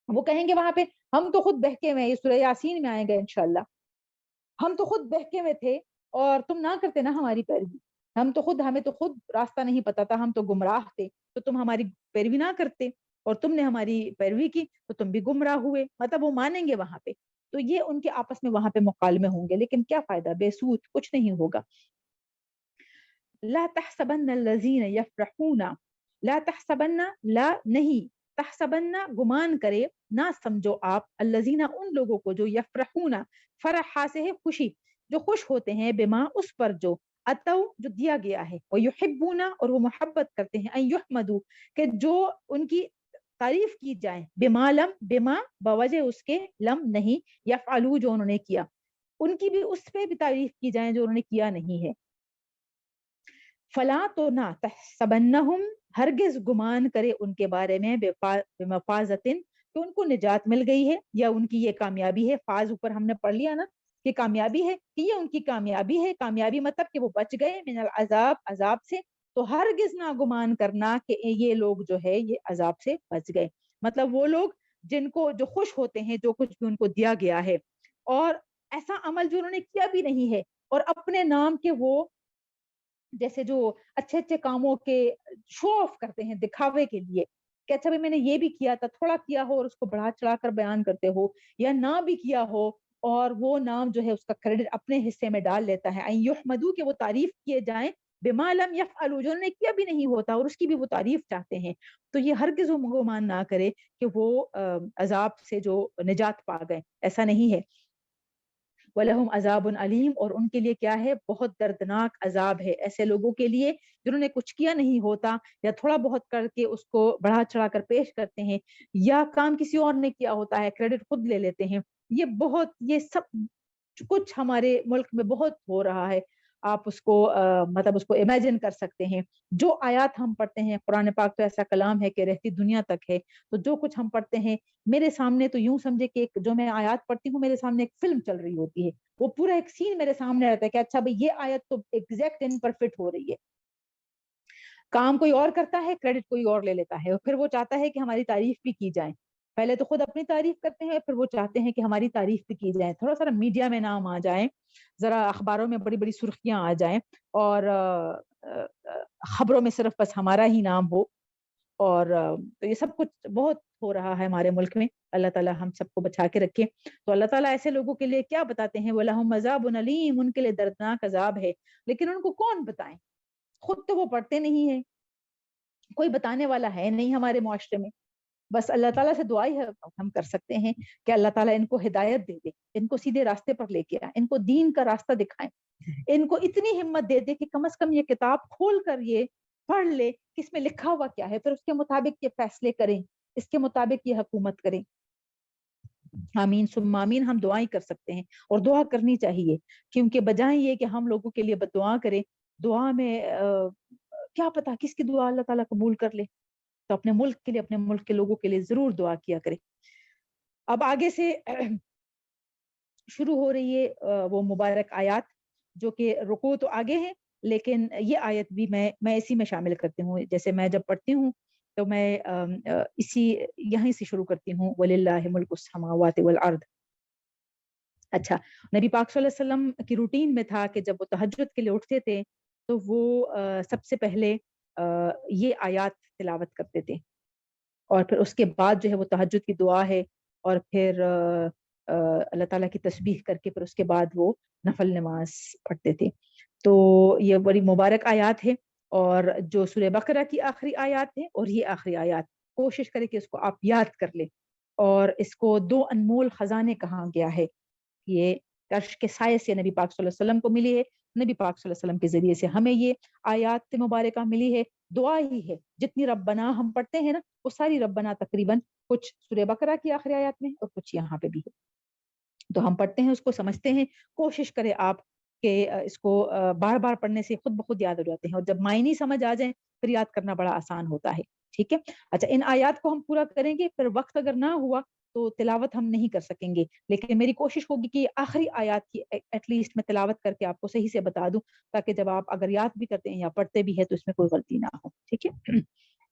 وہ کہیں گے وہاں پہ ہم تو خود بہکے ہوئے ہیں، سورہ یاسین میں آئیں گے انشاءاللہ، ہم تو خود بہکے ہوئے تھے اور تم نہ کرتے نا ہماری پیروی، ہمیں تو خود راستہ نہیں پتا تھا، ہم تو گمراہ تھے تو تم ہماری پیروی نہ کرتے، اور تم نے ہماری پیروی کی تو تم بھی گمراہ ہوئے، مطلب وہ مانیں گے وہاں پہ۔ تو یہ ان کے آپس میں وہاں پہ مکالمے ہوں گے، لیکن کیا فائدہ، بے سود، کچھ نہیں ہوگا۔ لا تحسبن الذین یفرحون، لا تحسبن، لا نہیں، تحسبن گمان کرے، نہ سمجھو آپ، الذین ان لوگوں کو جو یفرحون، فرح سے ہے خوشی، جو خوش ہوتے ہیں، بما اس پر جو اتو جو دیا گیا ہے، ویحبون اور وہ محبت کرتے ہیں، ان یحمدو کہ جو ان کی تعریف کی جائے، بما لم، بما بوجہ اس کے، لم نہیں، یفعلو جو انہوں نے کیا، ان کی بھی اس پہ بھی تعریف کی جائے جو انہوں نے کیا نہیں ہے۔ فلا تو نہ تحسبنہم ہرگز گمان کرے ان کے بارے میں بمفازتن کہ ان کو نجات مل گئی ہے یا ان کی یہ کامیابی ہے، فاز اوپر ہم نے پڑھ لیا نا کہ کامیابی ہے، کہ یہ ان کی کامیابی ہے، کامیابی مطلب کہ وہ بچ گئے من العذاب، عذاب سے، تو ہرگز نہ گمان کرنا کہ یہ لوگ جو ہے یہ عذاب سے بچ گئے، مطلب وہ لوگ جن کو جو خوش ہوتے ہیں جو کچھ بھی ان کو دیا گیا ہے، اور ایسا عمل جو انہوں نے کیا بھی نہیں ہے، اور اپنے نام کے وہ جیسے جو اچھے اچھے کاموں کے شو آف کرتے ہیں دکھاوے کے لیے کہ اچھا بھائی میں نے یہ بھی کیا تھا، تھوڑا کیا ہو اور اس کو بڑھا چڑھا کر بیان کرتے ہو، یا نہ بھی کیا ہو اور وہ نام جو ہے اس کا کریڈٹ اپنے حصے میں ڈال لیتا ہے، ان یحمدو کہ وہ تعریف کیے جائیں، بما لم یفعلوا جو انہوں نے کیا بھی نہیں ہوتا اور اس کی بھی وہ تعریف چاہتے ہیں، تو یہ ہرگز وہ گمان نہ کرے کہ وہ عذاب سے جو نجات پا گئے، ایسا نہیں ہے۔ وَلَهُمْ عَذَابٌ عَلِيمٌ اور ان کے لیے کیا ہے، بہت دردناک عذاب ہے، ایسے لوگوں کے لیے جنہوں نے کچھ کیا نہیں ہوتا یا تھوڑا بہت کر کے اس کو بڑھا چڑھا کر پیش کرتے ہیں، یا کام کسی اور نے کیا ہوتا ہے کریڈٹ خود لے لیتے ہیں، یہ سب کچھ ہمارے ملک میں بہت ہو رہا ہے، آپ اس کو مطلب اس کو امیجن کر سکتے ہیں، جو آیات ہم پڑھتے ہیں، قرآن پاک تو ایسا کلام ہے کہ رہتی دنیا تک ہے، تو جو کچھ ہم پڑھتے ہیں میرے سامنے تو یوں سمجھے کہ جو میں آیات پڑھتی ہوں میرے سامنے ایک فلم چل رہی ہوتی ہے، وہ پورا ایک سین میرے سامنے رہتا ہے کہ اچھا بھئی یہ آیت تو ایگزیکٹ ان پر فٹ ہو رہی ہے، کام کوئی اور کرتا ہے کریڈٹ کوئی اور لے لیتا ہے، اور پھر وہ چاہتا ہے کہ ہماری تعریف بھی کی جائے، پہلے تو خود اپنی تعریف کرتے ہیں پھر وہ چاہتے ہیں کہ ہماری تعریف بھی کی جائے، تھوڑا سا میڈیا میں نام آ جائیں، ذرا اخباروں میں بڑی بڑی سرخیاں آ جائیں، اور خبروں میں صرف بس ہمارا ہی نام ہو، اور تو یہ سب کچھ بہت ہو رہا ہے ہمارے ملک میں، اللہ تعالیٰ ہم سب کو بچا کے رکھے۔ تو اللہ تعالیٰ ایسے لوگوں کے لیے کیا بتاتے ہیں، وَلَهُمْ عَذَابٌ عَلِيمٌ ان کے لیے دردناک عذاب ہے، لیکن ان کو کون بتائیں، خود تو وہ پڑھتے نہیں ہیں، کوئی بتانے والا ہے نہیں ہمارے معاشرے میں، بس اللہ تعالیٰ سے دعا ہی ہم کر سکتے ہیں کہ اللہ تعالیٰ ان کو ہدایت دے دے، ان کو سیدھے راستے پر لے کے آئے، ان کو دین کا راستہ دکھائیں، ان کو اتنی ہمت دے دے کہ کم از کم یہ کتاب کھول کر یہ پڑھ لے کہ اس میں لکھا ہوا کیا ہے، پھر اس کے مطابق یہ فیصلے کریں، اس کے مطابق یہ حکومت کریں۔ آمین ثم آمین، ہم دعائیں کر سکتے ہیں اور دعا کرنی چاہیے، کیونکہ بجائے یہ کہ ہم لوگوں کے لیے بد دعا کریں، دعا میں کیا پتا کس کی دعا اللہ تعالیٰ قبول کر لے، تو اپنے ملک کے لیے، اپنے ملک کے لوگوں کے لیے ضرور دعا کیا کرے۔ اب آگے سے شروع ہو رہی ہے وہ مبارک آیات، جو کہ رکوع تو آگے ہیں لیکن یہ آیت بھی میں اسی میں شامل کرتی ہوں، جیسے میں جب پڑھتی ہوں تو میں اسی یہیں سے شروع کرتی ہوں، وَلِلَّهِ مُلْكُ السَّمَاوَاتِ وَالْأَرْضِ۔ اچھا، نبی پاک صلی اللہ علیہ وسلم کی روٹین میں تھا کہ جب وہ تہجد کے لیے اٹھتے تھے تو وہ سب سے پہلے یہ آیات تلاوت کرتے تھے، اور پھر اس کے بعد جو ہے وہ تہجد کی دعا ہے، اور پھر اللہ تعالیٰ کی تسبیح کر کے پھر اس کے بعد وہ نفل نماز پڑھتے تھے۔ تو یہ بڑی مبارک آیات ہے، اور جو سورہ بقرہ کی آخری آیات ہے اور یہ آخری آیات، کوشش کرے کہ اس کو آپ یاد کر لیں، اور اس کو دو انمول خزانے کہا گیا ہے، یہ عرش کے سائے سے نبی پاک صلی اللہ علیہ وسلم کو ملی ہے، نبی پاک صلی اللہ علیہ وسلم کے ذریعے سے ہمیں یہ آیات مبارکہ ملی ہے، دعا ہی ہے، جتنی ربنا ہم پڑھتے ہیں نا وہ ساری ربنا تقریباً کچھ سورہ بقرہ کی آخری آیات میں اور کچھ یہاں پہ بھی ہے، تو ہم پڑھتے ہیں اس کو سمجھتے ہیں، کوشش کریں آپ کہ اس کو بار بار پڑھنے سے خود بخود یاد ہو جاتے ہیں، اور جب معنی سمجھ آ جائیں پھر یاد کرنا بڑا آسان ہوتا ہے، ٹھیک ہے۔ اچھا، ان آیات کو ہم پورا کریں گے، پھر وقت اگر نہ ہوا تو تلاوت ہم نہیں کر سکیں گے، لیکن میری کوشش ہوگی کہ آخری آیات کی ایٹ لیسٹ میں تلاوت کر کے آپ کو صحیح سے بتا دوں، تاکہ جب آپ اگر یاد بھی کرتے ہیں یا پڑھتے بھی ہیں تو اس میں کوئی غلطی نہ ہو. ٹھیک ہے.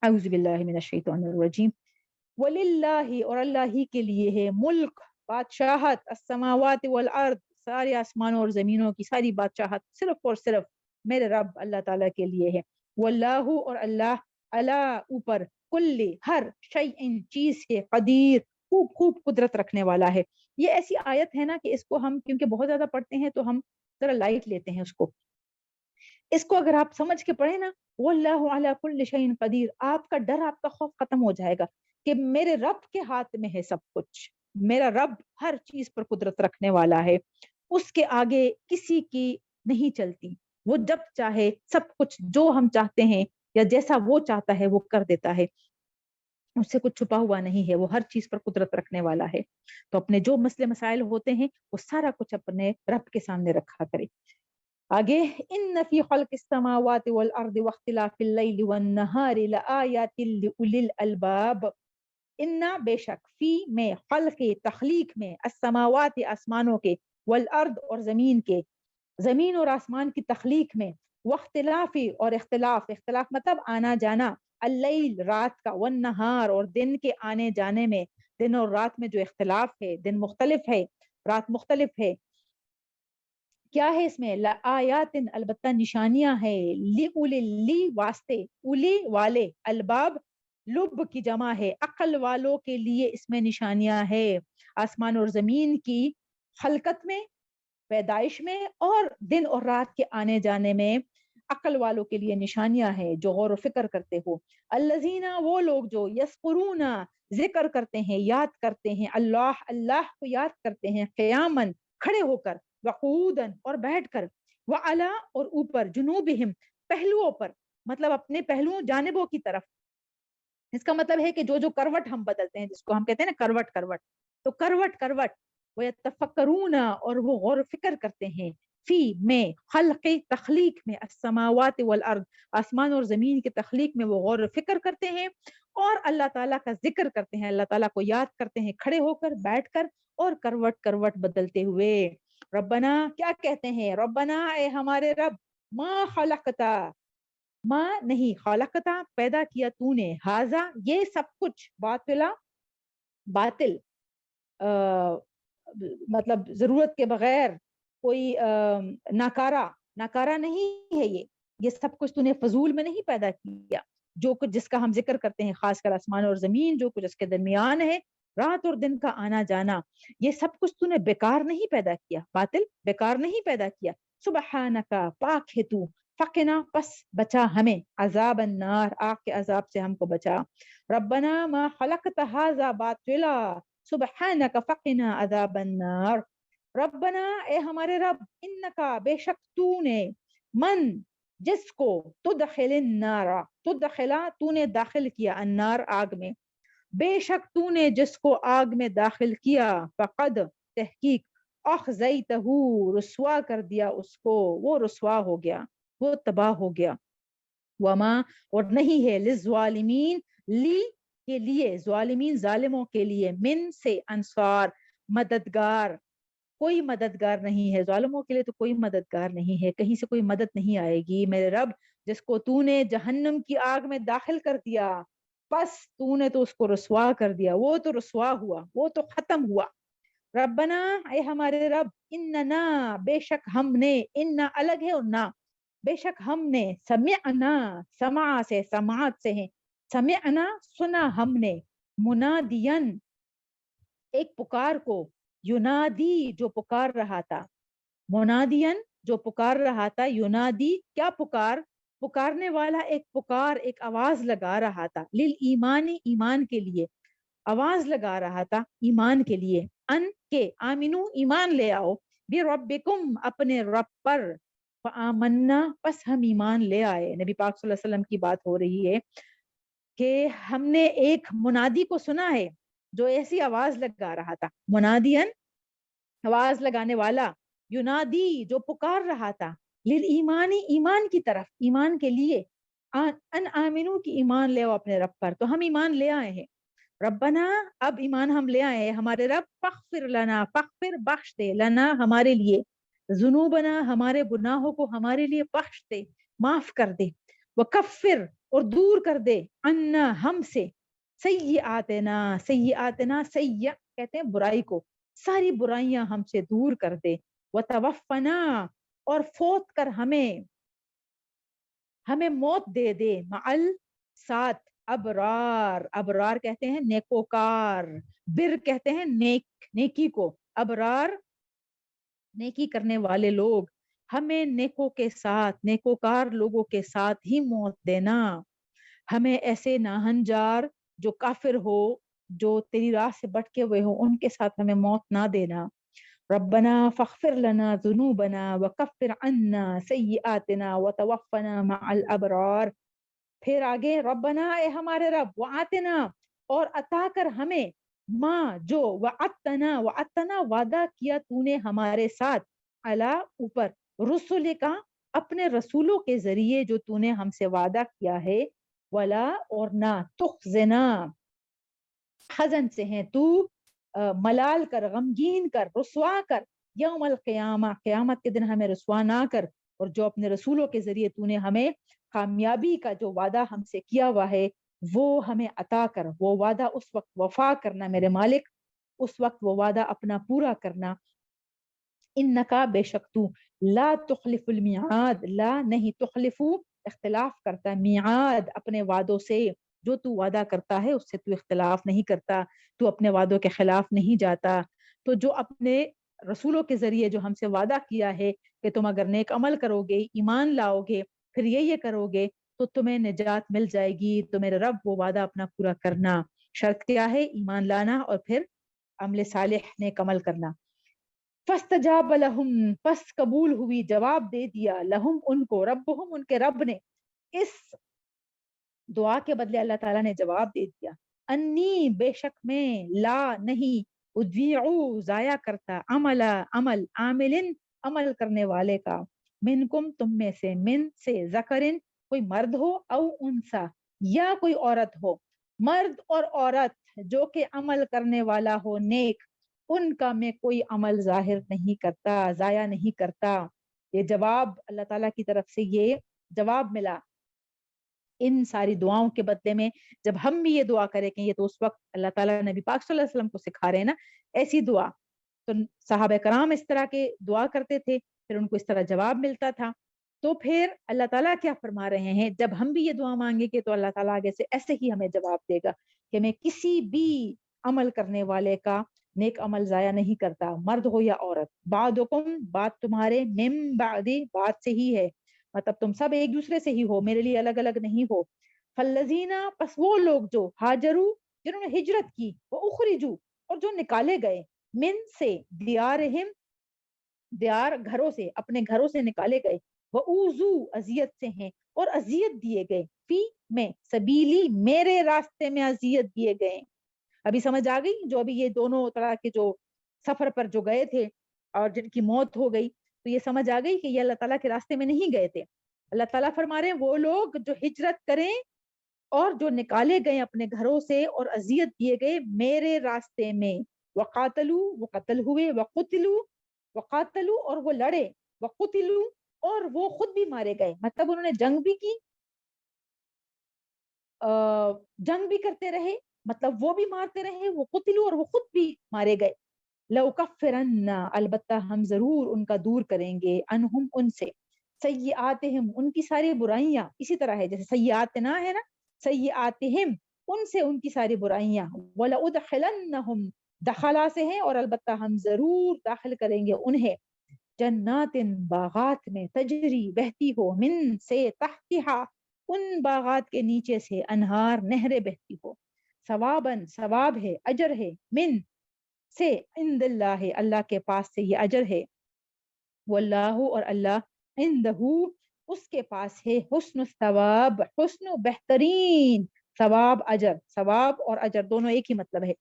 اعوذ باللہ من الشیطان الرجیم. وَلِلَّهِ، اور اللہ ہی کے لیے ہے، ملک بادشاہت، السماوات والارض، سارے آسمانوں اور زمینوں کی ساری بادشاہت صرف اور صرف میرے رب اللہ تعالیٰ کے لیے ہے. واللہ، اور اللہ، اللہ اوپر، کل ہر شیء چیز کے، قدیر خوب خوب قدرت رکھنے والا ہے. یہ ایسی آیت ہے نا کہ اس کو ہم کیونکہ بہت زیادہ پڑھتے ہیں تو ہم ذرا لائٹ لیتے ہیں اس کو اگر آپ سمجھ کے پڑھیں نا، واللہ علی کل شیء قدیر، آپ کا ڈر، آپ کا خوف ختم ہو جائے گا کہ میرے رب کے ہاتھ میں ہے سب کچھ، میرا رب ہر چیز پر قدرت رکھنے والا ہے، اس کے آگے کسی کی نہیں چلتی، وہ جب چاہے سب کچھ جو ہم چاہتے ہیں یا جیسا وہ چاہتا ہے وہ کر دیتا ہے، اس سے کچھ چھپا ہوا نہیں ہے، وہ ہر چیز پر قدرت رکھنے والا ہے. تو اپنے جو مسئلے مسائل ہوتے ہیں وہ سارا کچھ اپنے رب کے سامنے رکھا کرے. آگے، ان فی خلق السماوات والارض واختلاف اللیل والنہار لآیات لأولی الالباب. ان، بے شک، فی میں، خلق تخلیق میں، السماوات آسمانوں کے، والارض اور زمین کے، زمین اور آسمان کی تخلیق میں، واختلاف اور اختلاف، اختلاف مطلب آنا جانا، اللیل رات کا، والنہار اور دن کے آنے جانے میں، دن اور رات میں جو اختلاف ہے، دن مختلف ہے رات مختلف ہے، کیا ہے اس میں؟ لآیات، البتہ نشانیاں ہے، لِأُولِي، لی واسطے، اولی والے، الباب لب کی جمع ہے، عقل والوں کے لیے اس میں نشانیاں ہے. آسمان اور زمین کی خلقت میں، پیدائش میں، اور دن اور رات کے آنے جانے میں عقل والوں کے لیے نشانیاں ہیں جو غور و فکر کرتے ہو. الذین، وہ لوگ جو، یذکرون، ذکر کرتے ہیں، یاد کرتے ہیں، اللہ، اللہ کو یاد کرتے ہیں، قیاماً، کھڑے ہو کر، وقعوداً اور بیٹھ کر، وعلا اور اوپر، جنوبہم پہلوؤں پر، مطلب اپنے پہلوؤں جانبوں کی طرف. اس کا مطلب ہے کہ جو جو کروٹ ہم بدلتے ہیں، جس کو ہم کہتے ہیں نا کروٹ، کروٹ، تو کروٹ کروٹ، وَيَتَفَكَّرُونَ اور وہ غور و فکر کرتے ہیں، فی میں، خلق تخلیق میں، السماوات والارض آسمان اور زمین کی تخلیق میں وہ غور و فکر کرتے ہیں، اور اللہ تعالیٰ کا ذکر کرتے ہیں، اللہ تعالیٰ کو یاد کرتے ہیں، کھڑے ہو کر، بیٹھ کر، اور کروٹ کروٹ بدلتے ہوئے. ربنا، کیا کہتے ہیں؟ ربنا، اے ہمارے رب، ما خلقتا، ماں نہیں، خالقتا پیدا کیا تو نے، ہاذا یہ سب کچھ، باطلا باطل، مطلب ضرورت کے بغیر، کوئی ناکارہ، ناکارہ نہیں ہے یہ سب کچھ تو نے فضول میں نہیں پیدا کیا. جو کچھ جس کا ہم ذکر کرتے ہیں، خاص کر آسمان اور زمین، جو کچھ اس کے درمیان ہے، رات اور دن کا آنا جانا، یہ سب کچھ تو نے بیکار نہیں پیدا کیا، باطل بیکار نہیں پیدا کیا. سبحانکا، پاک ہے تو، فقنا پس بچا ہمیں، عذاب النار آگ کے عذاب سے ہم کو بچا. ربنا ما خلقت هذا باطلا سبحانک فقنا عذاب النار. ربنا، اے ہمارے رب، انکا بے شک تو نے، من جس کو، تدخل النار، تدخلا تو نے داخل کیا، النار آگ میں، بے شک تو نے جس کو آگ میں داخل کیا، فقد تحقیق، اخزیتہ رسوا کر دیا اس کو، وہ رسوا ہو گیا، وہ تباہ ہو گیا. وما، اور نہیں ہے، للظالمین، لی کے لیے، ظالمین ظالموں کے لیے، من سے، انصار مددگار، کوئی مددگار نہیں ہے ظالموں کے لیے، تو کوئی مددگار نہیں ہے، کہیں سے کوئی مدد نہیں آئے گی. میرے رب، جس کو تو نے جہنم کی آگ میں داخل کر دیا، بس تو نے تو اس کو رسوا کر دیا، وہ تو رسوا ہوا، وہ تو ختم ہوا. ربنا، اے ہمارے رب، اننا بے شک ہم نے، اننا الگ ہے اور نہ، بے شک ہم نے، سمعنا، سمع سے، سماعت سے ہیں، سمعنا سنا ہم نے، منادین ایک پکار کو، ینادی جو پکار رہا تھا، منادین جو پکار رہا تھا، ینادی کیا پکار، پکارنے والا ایک پکار، ایک آواز لگا رہا تھا، للایمان ایمان کے لیے، آواز لگا رہا تھا ایمان کے لیے، ان کے، آمنو ایمان لے آؤ، بربکم اپنے رب پر، فآمنا پس ہم ایمان لے آئے. نبی پاک صلی اللہ علیہ وسلم کی بات ہو رہی ہے کہ ہم نے ایک منادی کو سنا ہے جو ایسی آواز لگا رہا تھا، منادین آواز لگانے والا، ینادی جو پکار رہا تھا، للایمانی ایمان کی طرف، ایمان کے لیے، ان آمنو کی ایمان لے آؤ اپنے رب پر. تو ہم ایمان لے آئے ہیں. ربنا اب ایمان ہم لے آئے ہمارے رب، فغفر لنا فغفر بخش دے، لنا ہمارے لیے، ذنوبنا ہمارے گناہوں کو ہمارے لیے بخش دے، معاف کر دے، وکفر اور دور کر دے، عنا ہم سے، سیئاتنا سیئاتنا سیئ کہتے ہیں برائی کو، ساری برائیاں ہم سے دور کر دے، وتوفنا اور فوت کر ہمیں موت دے دے، معل ساتھ، ابرار ابرار کہتے ہیں نیکوکار، بر کہتے ہیں نیکی کو، ابرار نیکی کرنے والے لوگ، ہمیں نیکوں کے ساتھ نیکوکار لوگوں کے ساتھ ہی موت دینا، ہمیں ایسے ناہنجار جو کافر ہو، جو تیری راہ سے بٹکے ہوئے ہو، ان کے ساتھ ہمیں موت نہ دینا۔ ربنا فاغفر لنا ذنوبنا وکفر عنا سیئاتنا وتوفنا مع الابرار۔ پھر آگے، ربنا اے ہمارے رب، وآتنا اور عطا کر ہمیں، ماں جو، وعدتنا وعدہ کیا تو نے ہمارے ساتھ، علا اوپر، رسول کا اپنے رسولوں کے ذریعے جو تو نے ہم سے وعدہ کیا ہے، ولا اور نہ، تخزنا حزن سے ہیں تو، ملال کر، غمگین کر، رسوا کر، یوم القیامہ قیامت کے دن ہمیں رسوا نہ کر، اور جو اپنے رسولوں کے ذریعے تو نے ہمیں کامیابی کا جو وعدہ ہم سے کیا ہوا ہے وہ ہمیں عطا کر، وہ وعدہ اس وقت وفا کرنا میرے مالک، اس وقت وہ وعدہ اپنا پورا کرنا، انکا بے شک تو، لا تخلف المیعاد، لا نہیں، تخلفو اختلاف کرتا، میعاد اپنے وعدوں سے، جو تو وعدہ کرتا ہے اس سے تو اختلاف نہیں کرتا، تو اپنے وعدوں کے خلاف نہیں جاتا، تو جو اپنے رسولوں کے ذریعے جو ہم سے وعدہ کیا ہے کہ تم اگر نیک عمل کرو گے، ایمان لاؤ گے، پھر یہ کرو گے تو تمہیں نجات مل جائے گی، تو میرے رب وہ وعدہ اپنا پورا کرنا، شرط کیا ہے؟ ایمان لانا اور پھر عمل صالح نیک عمل کرنا۔ فاستجاب لہم پس قبول ہوئی، جواب دے دیا، لہم ان کو، ربہم ان کے رب نے، اس دعا کے بدلے اللہ تعالیٰ نے جواب دے دیا، انی بے شک میں، لا نہیں، ادیعو ضائع کرتا، عمل عاملن عمل کرنے والے کا، منکم تم میں سے، من سے، ذکرن کوئی مرد ہو، او انسا یا کوئی عورت ہو، مرد اور عورت جو کہ عمل کرنے والا ہو نیک، ان کا میں کوئی عمل ظاہر نہیں کرتا، ضائع نہیں کرتا۔ یہ جواب اللہ تعالیٰ کی طرف سے یہ جواب ملا ان ساری دعاؤں کے بدلے میں، جب ہم بھی یہ دعا کریں کہ یہ تو اس وقت اللہ تعالیٰ نبی پاک صلی اللہ علیہ وسلم کو سکھا رہے ہیں نا ایسی دعا، تو صحابہ کرام اس طرح کے دعا کرتے تھے، پھر ان کو اس طرح جواب ملتا تھا، تو پھر اللہ تعالیٰ کیا فرما رہے ہیں، جب ہم بھی یہ دعا مانگیں گے تو اللہ تعالیٰ آگے سے ایسے ہی ہمیں جواب دے گا کہ میں کسی بھی عمل کرنے والے کا نیک عمل ضائع نہیں کرتا، مرد ہو یا عورت، بعدکم بات تمہارے، من بعدی بات سے ہی ہے، مطلب تم سب ایک دوسرے سے ہی ہو، میرے لیے الگ الگ نہیں ہو، فالذین پس وہ لوگ جو، ہاجرو جنہوں نے ہجرت کی، وہ اخرجو اور جو نکالے گئے، من سے، دیارہم دیار گھروں سے، اپنے گھروں سے نکالے گئے، وہ اوزو اذیت سے ہیں اور اذیت دیے گئے، فی میں، سبیلی میرے راستے میں اذیت دیے گئے، ابھی سمجھ آ گئی، جو ابھی یہ دونوں طرح کے جو سفر پر جو گئے تھے اور جن کی موت ہو گئی، تو یہ سمجھ آ گئی کہ یہ اللہ تعالیٰ کے راستے میں نہیں گئے تھے، اللہ تعالیٰ فرما رہے ہیں وہ لوگ جو ہجرت کریں اور جو نکالے گئے اپنے گھروں سے اور اذیت دیے گئے میرے راستے میں، وقاتلو وہ قتل ہوئے، وقاتلو اور وہ لڑے، وقتلو اور وہ خود بھی مارے گئے، مطلب انہوں نے جنگ بھی کی، جنگ بھی کرتے رہے، مطلب وہ بھی مارتے رہے، وہ قتلو اور وہ خود بھی مارے گئے، لَأُكَفِّرَنَّ البتہ ہم ضرور ان کا دور کریں گے، انہم ان سے، سیئاتہم ان کی ساری برائیاں، اسی طرح ہے جیسے سیئاتنا ہے نا، سیئاتہم ان سے ان کی ساری برائیاں، وَلَأُدْخِلَنَّهُمْ دخلا سے ہیں اور البتہ ہم ضرور داخل کریں گے انہیں، جنات باغات میں، تجری بہتی ہو، من سے، تحتہا ان باغات کے نیچے سے، انہار نہریں بہتی ہو، ثواباً ثواب ہے، اجر ہے، من سے، عند اللہ اللہ کے پاس سے یہ اجر ہے، واللہ اور اللہ، عندہ اس کے پاس ہے، حسن الثواب حسن و بہترین ثواب، اجر، ثواب اور اجر دونوں ایک ہی مطلب ہے،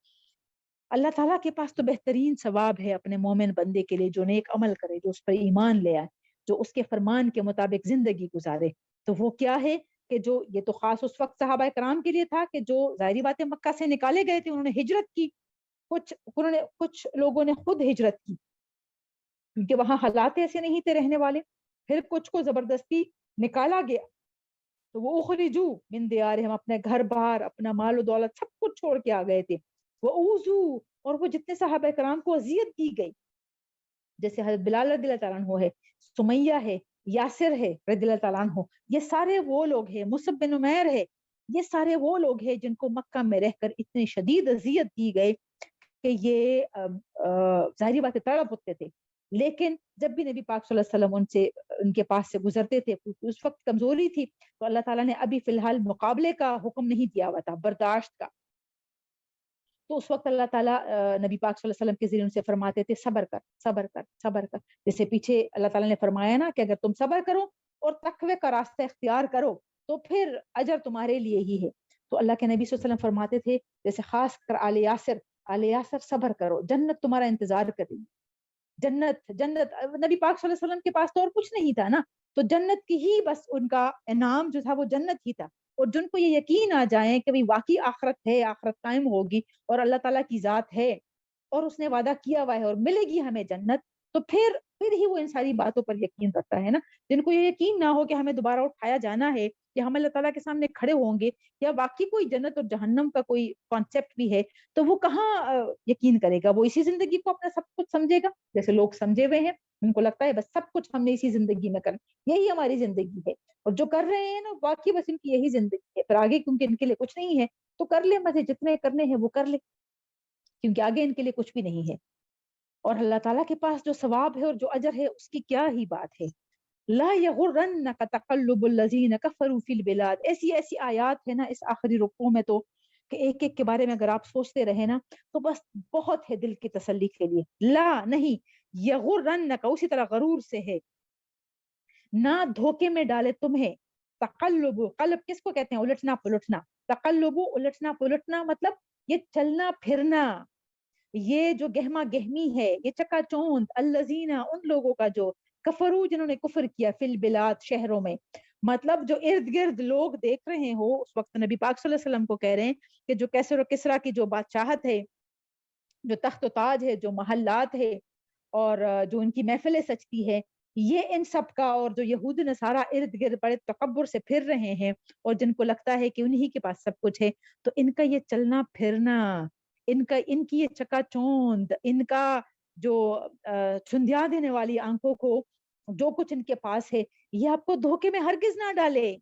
اللہ تعالیٰ کے پاس تو بہترین ثواب ہے اپنے مومن بندے کے لیے جو نیک عمل کرے، جو اس پر ایمان لے آئے، جو اس کے فرمان کے مطابق زندگی گزارے، تو وہ کیا ہے کہ جو یہ تو خاص اس وقت صحابہ کرام کے لیے تھا کہ جو ظاہری بات ہے مکہ سے نکالے گئے تھے، انہوں نے ہجرت کی، کچھ لوگوں نے خود ہجرت کی کیونکہ وہاں حالات ایسے نہیں تھے رہنے والے، پھر کچھ کو زبردستی نکالا گیا، تو وہ اخرجو من دیارہم، اپنے گھر بار، اپنا مال و دولت سب کچھ چھوڑ کے آ گئے تھے، وہ اوزو، اور وہ جتنے صحابہ کرام کو اذیت دی گئی، جیسے حضرت بلال رضی اللہ تعالیٰ عنہ ہے، سمیہ ہے، یاسر ہے رضی اللہ تعالیٰ عنہ، یہ سارے وہ لوگ ہیں، مصعب بن عمیر ہے، یہ سارے وہ لوگ ہیں جن کو مکہ میں رہ کر اتنی شدید اذیت دی گئی کہ یہ ظاہری بات تڑپ اٹھتے تھے، لیکن جب بھی نبی پاک صلی اللہ علیہ وسلم ان کے پاس سے گزرتے تھے، اس وقت کمزوری تھی، تو اللہ تعالیٰ نے ابھی فی الحال مقابلے کا حکم نہیں دیا ہوا تھا، برداشت کا، تو اس وقت اللہ تعالیٰ نبی پاک صلی اللہ علیہ وسلم کے ذریعے ان سے فرماتے تھے صبر کر صبر کر صبر کر، جیسے پیچھے اللہ تعالیٰ نے فرمایا نا کہ اگر تم صبر کرو اور تقوی کا راستہ اختیار کرو تو پھر اجر تمہارے لیے ہی ہے، تو اللہ کے نبی صلی اللہ علیہ وسلم فرماتے تھے جیسے خاص کر آل یاسر صبر کرو، جنت تمہارا انتظار کر رہی، جنت نبی پاک صلی اللہ علیہ وسلم کے پاس تو اور کچھ نہیں تھا نا، تو جنت کی ہی بس ان کا انعام جو تھا وہ جنت ہی تھا، اور جن کو یہ یقین آ جائیں کہ واقعی آخرت ہے، آخرت قائم ہوگی اور اللہ تعالیٰ کی ذات ہے اور اس نے وعدہ کیا ہوا ہے اور ملے گی ہمیں جنت، تو پھر ہی وہ ان ساری باتوں پر یقین رکھتا ہے نا، جن کو یہ یقین نہ ہو کہ ہمیں دوبارہ اٹھایا جانا ہے یا ہم اللہ تعالیٰ کے سامنے کھڑے ہوں گے یا واقعی کوئی جنت اور جہنم کا کوئی کانسیپٹ بھی ہے، تو وہ کہاں یقین کرے گا، وہ اسی زندگی کو اپنا سب کچھ سمجھے گا، جیسے لوگ سمجھے ہوئے ہیں، ان کو لگتا ہے بس سب کچھ ہم نے اسی زندگی میں کرنا، یہی ہماری زندگی ہے، اور جو کر رہے ہیں نا واقعی بس ان کی یہی زندگی ہے، پھر آگے کیونکہ ان کے لیے کچھ نہیں ہے تو کر لے، مزے جتنے کرنے ہیں وہ کر لے، کیونکہ آگے ان کے لیے کچھ بھی نہیں ہے، اور اللہ تعالیٰ کے پاس جو ثواب ہے اور جو اجر ہے اس کی کیا ہی بات ہے۔ لا یغرنک تقلب الذین کفروا فی البلاد، ایسی آیات ہے نا اس آخری رکوع میں تو کہ ایک ایک کے بارے میں اگر آپ سوچتے رہے نا تو بس بہت ہے دل کی تسلی کے لیے، لا نہیں، یغرنک اسی طرح غرور سے ہے، نہ دھوکے میں ڈالے تمہیں، تقلب، قلب کس کو کہتے ہیں؟ الٹنا پلٹنا، تقلب الٹنا پلٹنا مطلب یہ چلنا پھرنا، یہ جو گہما گہمی ہے، یہ چکا چوند، الذین ان لوگوں کا جو کفرو جنہوں نے کفر کیا، فی البلاد شہروں میں، مطلب جو ارد گرد لوگ دیکھ رہے ہو اس وقت نبی پاک صلی اللہ علیہ وسلم کو کہہ رہے ہیں کہ جو کیسر و کسرا کی جو بادشاہت ہے، جو تخت و تاج ہے، جو محلات ہے، اور جو ان کی محفلیں سجتی ہے، یہ ان سب کا، اور جو یہود نصارہ ارد گرد بڑے تکبر سے پھر رہے ہیں اور جن کو لگتا ہے کہ انہی کے پاس سب کچھ ہے، تو ان کا یہ چلنا پھرنا، ان کی یہ چکا چوند، ان کا جو چھندیا دینے والی آنکھوں کو جو کچھ ان کے پاس ہے، یہ آپ کو دھوکے میں ہرگز نہ ڈالے،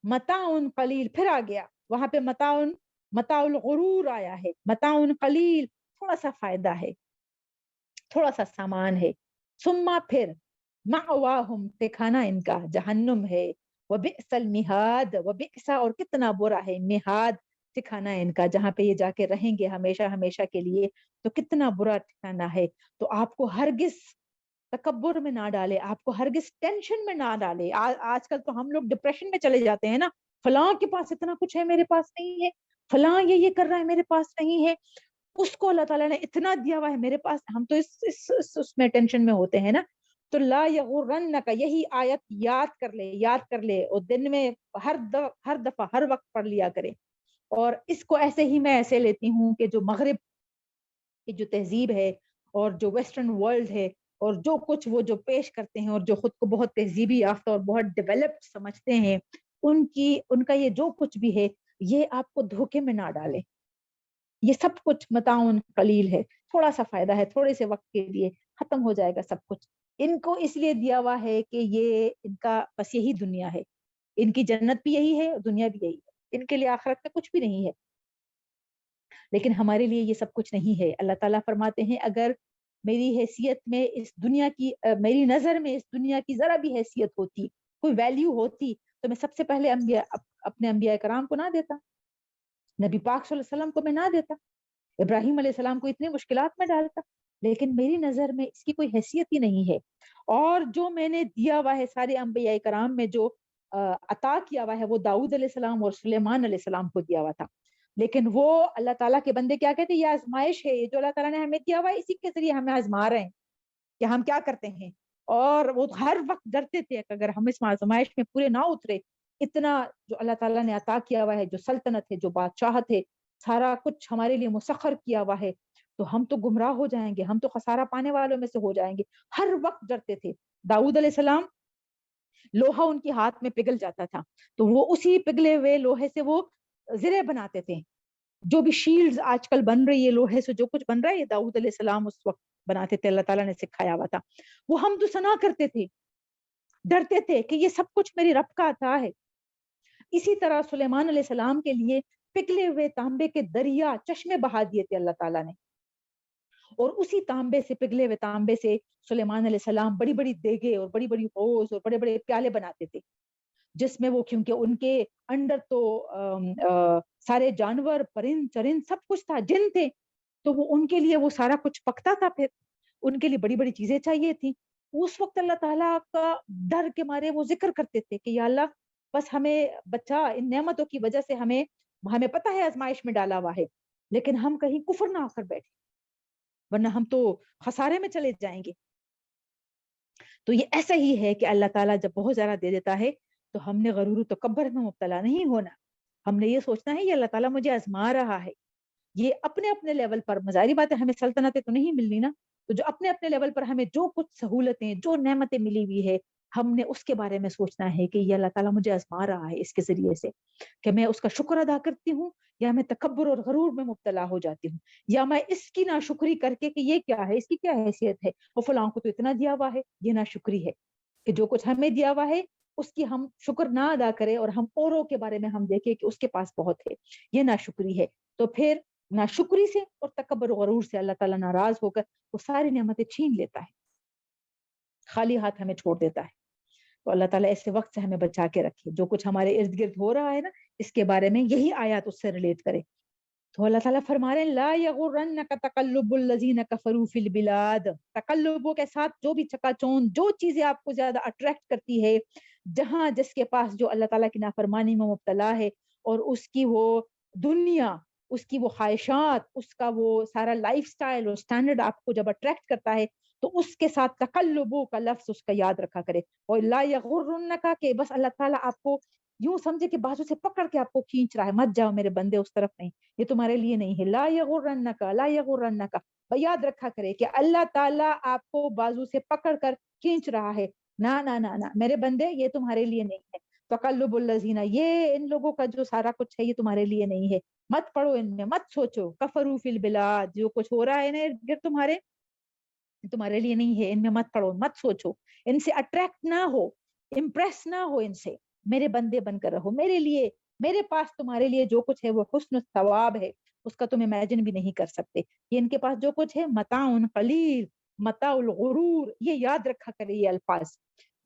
متاع قلیل، پھر آ گیا وہاں پہ متاع الغرور آیا ہے، متاع قلیل، تھوڑا سا فائدہ ہے، تھوڑا سا سامان ہے، ثم پھر مأواہم، ٹھکانہ ان کا جہنم ہے، وبئس المہاد، وبئس اور کتنا برا ہے، مہاد ٹھکانہ ان کا، جہاں پہ یہ جا کے رہیں گے ہمیشہ ہمیشہ کے لیے، تو کتنا برا ٹھکانہ ہے، تو آپ کو ہرگز تکبر میں نہ ڈالے، آپ کو ہرگز ٹینشن میں نہ ڈالے، آج کل تو ہم لوگ ڈپریشن میں چلے جاتے ہیں نا، فلاں کے پاس اتنا کچھ ہے میرے پاس نہیں ہے، فلاں یہ کر رہا ہے میرے پاس نہیں ہے، اس کو اللہ تعالیٰ نے اتنا دیا ہوا ہے میرے پاس، ہم تو اس میں ٹینشن میں ہوتے ہیں نا، تو لا یغرنک، یہی آیت یاد کر لے اور دن میں ہر دفعہ ہر وقت پڑھ لیا کرے، اور اس کو ایسے ہی میں ایسے لیتی ہوں کہ جو مغرب کی جو تہذیب ہے اور جو ویسٹرن ورلڈ ہے اور جو کچھ وہ جو پیش کرتے ہیں اور جو خود کو بہت تہذیبی یافتہ اور بہت ڈیولپڈ سمجھتے ہیں، ان کا یہ جو کچھ بھی ہے یہ آپ کو دھوکے میں نہ ڈالے، یہ سب کچھ متاع قلیل ہے، تھوڑا سا فائدہ ہے، تھوڑے سے وقت کے لیے ختم ہو جائے گا سب کچھ، ان کو اس لیے دیا ہوا ہے کہ یہ ان کا بس یہی دنیا ہے، ان کی جنت بھی یہی ہے اور دنیا بھی یہی ہے، ان کے لیے آخرت میں کچھ بھی نہیں ہے، لیکن ہمارے لیے یہ سب کچھ نہیں ہے۔ اللہ تعالیٰ فرماتے ہیں اگر میری حیثیت میں اس دنیا کی میری نظر میں اس دنیا کی ذرا بھی حیثیت ہوتی، کوئی ویلیو ہوتی، تو میں سب سے پہلے اپنے انبیاء کرام کو نہ دیتا، نبی پاک صلی اللہ علیہ وسلم کو میں نہ دیتا، ابراہیم علیہ السلام کو اتنی مشکلات میں ڈالتا، لیکن میری نظر میں اس کی کوئی حیثیت ہی نہیں ہے، اور جو میں نے دیا ہوا ہے سارے انبیاء کرام میں جو عطا کیا ہوا ہے وہ داؤد علیہ السلام اور سلیمان علیہ السلام کو دیا ہوا تھا، لیکن وہ اللہ تعالیٰ کے بندے کیا کہتے ہیں، یہ آزمائش ہے، یہ جو اللہ تعالیٰ نے ہمیں دیا ہوا ہے اسی کے ذریعے ہمیں آزما رہے ہیں کہ ہم کیا کرتے ہیں، اور وہ ہر وقت ڈرتے تھے کہ اگر ہم اس آزمائش میں پورے نہ اترے اتنا جو اللہ تعالیٰ نے عطا کیا ہوا ہے، جو سلطنت ہے، جو بادشاہت ہے، سارا کچھ ہمارے لیے مسخر کیا ہوا ہے، تو ہم تو گمراہ ہو جائیں گے، ہم تو خسارہ پانے والوں میں سے ہو جائیں گے۔ ہر وقت ڈرتے تھے۔ داؤد علیہ السلام، لوہا ان کے ہاتھ میں پگھل جاتا تھا تو وہ اسی پگھلے ہوئے لوہے سے وہ زرے بناتے تھے۔ جو بھی شیلڈز آج کل بن رہی ہے لوہے سے، جو کچھ بن رہا ہے، یہ داؤد علیہ السلام اس وقت بناتے تھے، اللہ تعالیٰ نے سکھایا ہوا تھا۔ وہ حمد و ثنا کرتے تھے، ڈرتے تھے کہ یہ سب کچھ میری رب کا عطا ہے۔ اسی طرح سلیمان علیہ السلام کے لیے پگھلے ہوئے تانبے کے دریا، چشمے بہا دیے تھے اللہ تعالیٰ نے، اور اسی تانبے سے، پگھلے ہوئے تانبے سے سلیمان علیہ السلام بڑی بڑی دیگیں اور بڑی بڑی ہوز اور بڑے بڑے پیالے بناتے تھے، جس میں وہ، کیونکہ ان کے انڈر تو سارے جانور، پرند چرند سب کچھ تھا، جن تھے، تو وہ ان کے لیے وہ سارا کچھ پکتا تھا، پھر ان کے لیے بڑی بڑی چیزیں چاہیے تھی۔ اس وقت اللہ تعالیٰ کا ڈر کے مارے وہ ذکر کرتے تھے کہ یا اللہ، بس ہمیں بچا، ان نعمتوں کی وجہ سے ہمیں ہمیں پتہ ہے آزمائش میں ڈالا ہوا ہے، لیکن ہم کہیں کفر نہ آ کر بیٹھے، ورنہ ہم تو خسارے میں چلے جائیں گے۔ تو یہ ایسا ہی ہے کہ اللہ تعالیٰ جب بہت زیادہ دے دیتا ہے تو ہم نے غرور و تکبر میں مبتلا نہیں ہونا۔ ہم نے یہ سوچنا ہے یہ اللہ تعالیٰ مجھے آزما رہا ہے، یہ اپنے اپنے لیول پر، ظاہری بات ہے ہمیں سلطنتیں تو نہیں ملنی نا، تو جو اپنے اپنے لیول پر ہمیں جو کچھ سہولتیں، جو نعمتیں ملی ہوئی ہے، ہم نے اس کے بارے میں سوچنا ہے کہ یہ اللہ تعالیٰ مجھے آزما رہا ہے اس کے ذریعے سے، کہ میں اس کا شکر ادا کرتی ہوں یا میں تکبر اور غرور میں مبتلا ہو جاتی ہوں، یا میں اس کی ناشکری کر کے کہ یہ کیا ہے، اس کی کیا حیثیت ہے، وہ فلاں کو تو اتنا دیا ہوا ہے، یہ ناشکری ہے کہ جو کچھ ہمیں دیا ہوا ہے اس کی ہم شکر نہ ادا کریں اور ہم اوروں کے بارے میں ہم دیکھیں کہ اس کے پاس بہت ہے، یہ ناشکری ہے۔ تو پھر ناشکری سے اور تکبر و غرور سے اللہ تعالیٰ ناراض ہو کر وہ ساری نعمتیں چھین لیتا ہے، خالی ہاتھ ہمیں چھوڑ دیتا ہے۔ تو اللہ تعالیٰ ایسے وقت سے ہمیں بچا کے رکھے، جو کچھ ہمارے ارد گرد ہو رہا ہے نا، اس کے بارے میں یہی آیات اس سے ریلیٹ کرے۔ تو اللہ تعالیٰ فرما رہے ہیں لا یغرنک تقلب الذین کفروا فی البلاد، تقلبوں کے ساتھ جو بھی چکا چوند، جو چیزیں آپ کو زیادہ اٹریکٹ کرتی ہے، جہاں جس کے پاس جو اللہ تعالیٰ کی نافرمانی میں مبتلا ہے، اور اس کی وہ دنیا، اس کی وہ خواہشات، اس کا وہ سارا لائف سٹائل اور سٹینڈرڈ آپ کو جب اٹریکٹ کرتا ہے، تو اس کے ساتھ تقلبوں کا لفظ اس کا یاد رکھا کرے۔ اور لا یغرنک کہ بس اللہ تعالیٰ آپ کو یوں سمجھے کہ بازو سے پکڑ کے آپ کو کھینچ رہا ہے، مت جاؤ میرے بندے اس طرف نہیں، یہ تمہارے لیے نہیں ہے۔ لا یغرنک، لا یغرنک، یاد رکھا کرے کہ اللہ تعالیٰ آپ کو بازو سے پکڑ کر کھینچ رہا ہے، نہ نہ نہ نہ میرے بندے، یہ تمہارے لیے نہیں ہے۔ تقلب الذین، یہ ان لوگوں کا جو سارا کچھ ہے یہ تمہارے لیے نہیں ہے، مت پڑھو ان میں، مت سوچو۔ کفروا فی البلاد، جو کچھ ہو رہا ہے نا ارد گرد تمہارے، تمہارے لیے نہیں ہے، ان میں مت پڑھو، مت سوچو، ان سے اٹریکٹ نہ ہو، امپریس نہ ہو ان سے، میرے بندے بن کر رہو میرے لیے، میرے پاس تمہارے لیے جو کچھ ہے وہ حسن ثواب ہے، اس کا تم امیجن بھی نہیں کر سکتے۔ یہ ان کے پاس جو کچھ ہے متاع قلیل، متاع الغرور، یہ یاد رکھا کرے یہ الفاظ،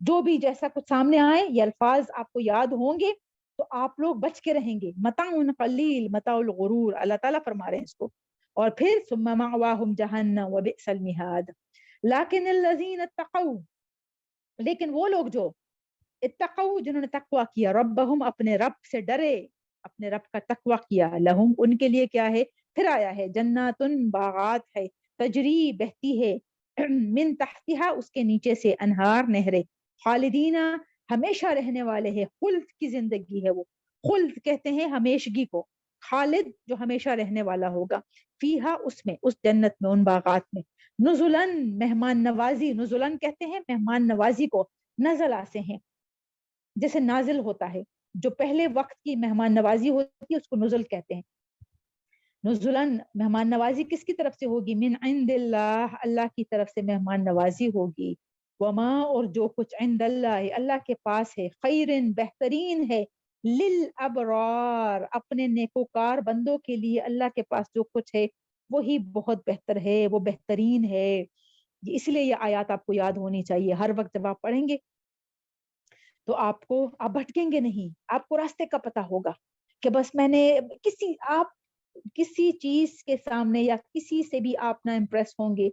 جو بھی جیسا کچھ سامنے آئے یہ الفاظ آپ کو یاد ہوں گے تو آپ لوگ بچ کے رہیں گے۔ متاع قلیل، متاع الغرور، اللہ تعالیٰ فرما رہے ہیں اس کو۔ اور پھر ثم مأواہم جہنم وبئس المہاد، لیکن الذین اتقوا، لیکن وہ لوگ جو اتقوا، جنہوں نے تقوی کیا، ربہم، اپنے رب سے ڈرے، اپنے رب کا تقوی کیا، لہم، ان کے لیے کیا ہے، پھر آیا ہے، جنات، باغات ہے، تجری، بہتی ہے، من تحتہا، اس کے نیچے سے، انہار، نہریں، خالدین، ہمیشہ رہنے والے ہیں، خلد کی زندگی ہے وہ، خلد کہتے ہیں ہمیشگی کو، خالد جو ہمیشہ رہنے والا ہوگا، فیہا، اس میں، اس جنت میں، ان باغات میں، نزلن، مہمان نوازی، نزلن کہتے ہیں مہمان نوازی کو، نزلہ سے ہیں، جیسے نازل ہوتا ہے، جو پہلے وقت کی مہمان نوازی ہوتی ہے اس کو نزل کہتے ہیں۔ نزلن، مہمان نوازی کس کی طرف سے ہوگی، من عند اللہ، اللہ کی طرف سے مہمان نوازی ہوگی، وما، اور جو کچھ، عند اللہ، اللہ کے پاس ہے، خیرن، بہترین ہے، للابرار، اپنے نیکوکار بندوں کے لیے اللہ کے پاس جو کچھ ہے وہی بہت بہتر ہے، وہ بہترین ہے۔ اس لیے یہ آیات آپ کو یاد ہونی چاہیے، ہر وقت جب آپ پڑھیں گے تو آپ بھٹکیں گے نہیں، آپ کو راستے کا پتہ ہوگا کہ بس میں نے آپ کسی چیز کے سامنے یا کسی سے بھی آپ نہ امپریس ہوں گے،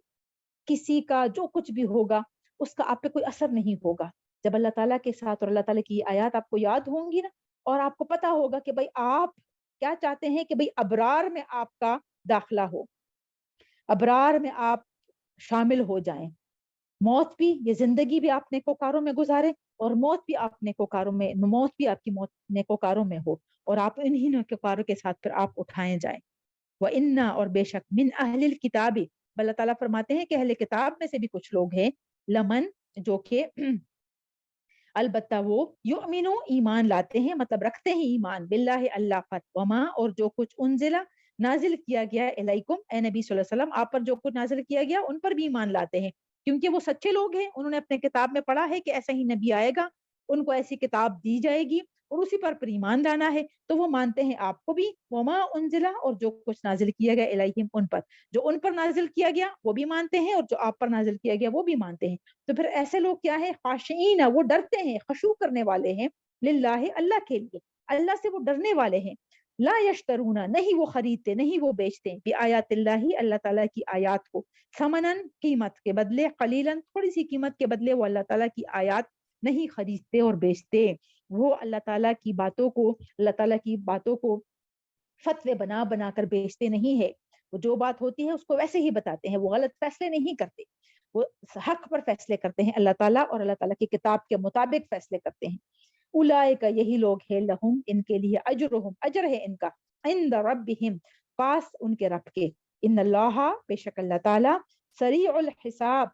کسی کا جو کچھ بھی ہوگا اس کا آپ پہ کوئی اثر نہیں ہوگا جب اللہ تعالیٰ کے ساتھ، اور اللہ تعالیٰ کی آیات آپ کو یاد ہوں گی نا، اور آپ کو پتا ہوگا کہ بھائی آپ کیا چاہتے ہیں، کہ بھائی ابرار میں آپ کا داخلہ ہو، ابرار میں آپ شامل ہو جائیں، موت بھی، یہ زندگی بھی آپ نیکوکاروں میں گزاریں، اور موت بھی آپ نیکوکاروں میں، موت بھی آپ کی موت نیکوکاروں میں ہو، اور آپ انہی نیکوکاروں کے ساتھ پھر آپ اٹھائے جائیں۔ وَإِنَّا، اور بے شک، من اہل الکتاب، اللہ تعالیٰ فرماتے ہیں کہ اہل کتاب میں سے بھی کچھ لوگ ہیں، لمن، جو کہ البتہ وہ یؤمنو، ایمان لاتے ہیں، مطلب رکھتے ہیں ایمان، باللہ، اللہ پر، وما، اور جو کچھ انزلہ، نازل کیا گیا الیکم، اے نبی صلی اللہ علیہ وسلم، آپ پر جو کچھ نازل کیا گیا ان پر بھی ایمان لاتے ہیں، کیونکہ وہ سچے لوگ ہیں، انہوں نے اپنے کتاب میں پڑھا ہے کہ ایسا ہی نبی آئے گا، ان کو ایسی کتاب دی جائے گی اور اسی پر ایمان لانا ہے، تو وہ مانتے ہیں آپ کو بھی، وما انزلہ، اور جو کچھ نازل کیا گیا الیہم، ان پر، جو ان پر نازل کیا گیا وہ بھی مانتے ہیں، اور جو آپ پر نازل کیا گیا وہ بھی مانتے ہیں۔ تو پھر ایسے لوگ کیا ہے، خاشعین، وہ ڈرتے ہیں، خشوع کرنے والے ہیں، للہ، اللہ کے لیے، اللہ سے وہ ڈرنے والے ہیں، لا یشترون، نہیں وہ خریدتے، نہیں وہ بیچتے، بآیات اللہ، اللہ تعالیٰ کی آیات کو، ثمنن، قیمت کے بدلے، قلیلاً، تھوڑی سی قیمت کے بدلے، وہ اللہ تعالیٰ کی آیات نہیں خریدتے اور بیچتے، وہ اللہ تعالیٰ کی باتوں کو، اللہ تعالیٰ کی باتوں کو فتوے بنا بنا کر بیچتے نہیں ہے، وہ جو بات ہوتی ہے اس کو ویسے ہی بتاتے ہیں، وہ غلط فیصلے نہیں کرتے، وہ حق پر فیصلے کرتے ہیں، اللہ تعالیٰ اور اللہ تعالیٰ کی کتاب کے مطابق فیصلے کرتے ہیں۔ اولئک، یہی لوگ ہیں، لہم، ان کے لیے، اجرہم، اجر ہے ان کا، عند ربہم، پاس ان کے رب کے، ان اللہ، بے شک اللہ تعالیٰ، سریع الحساب،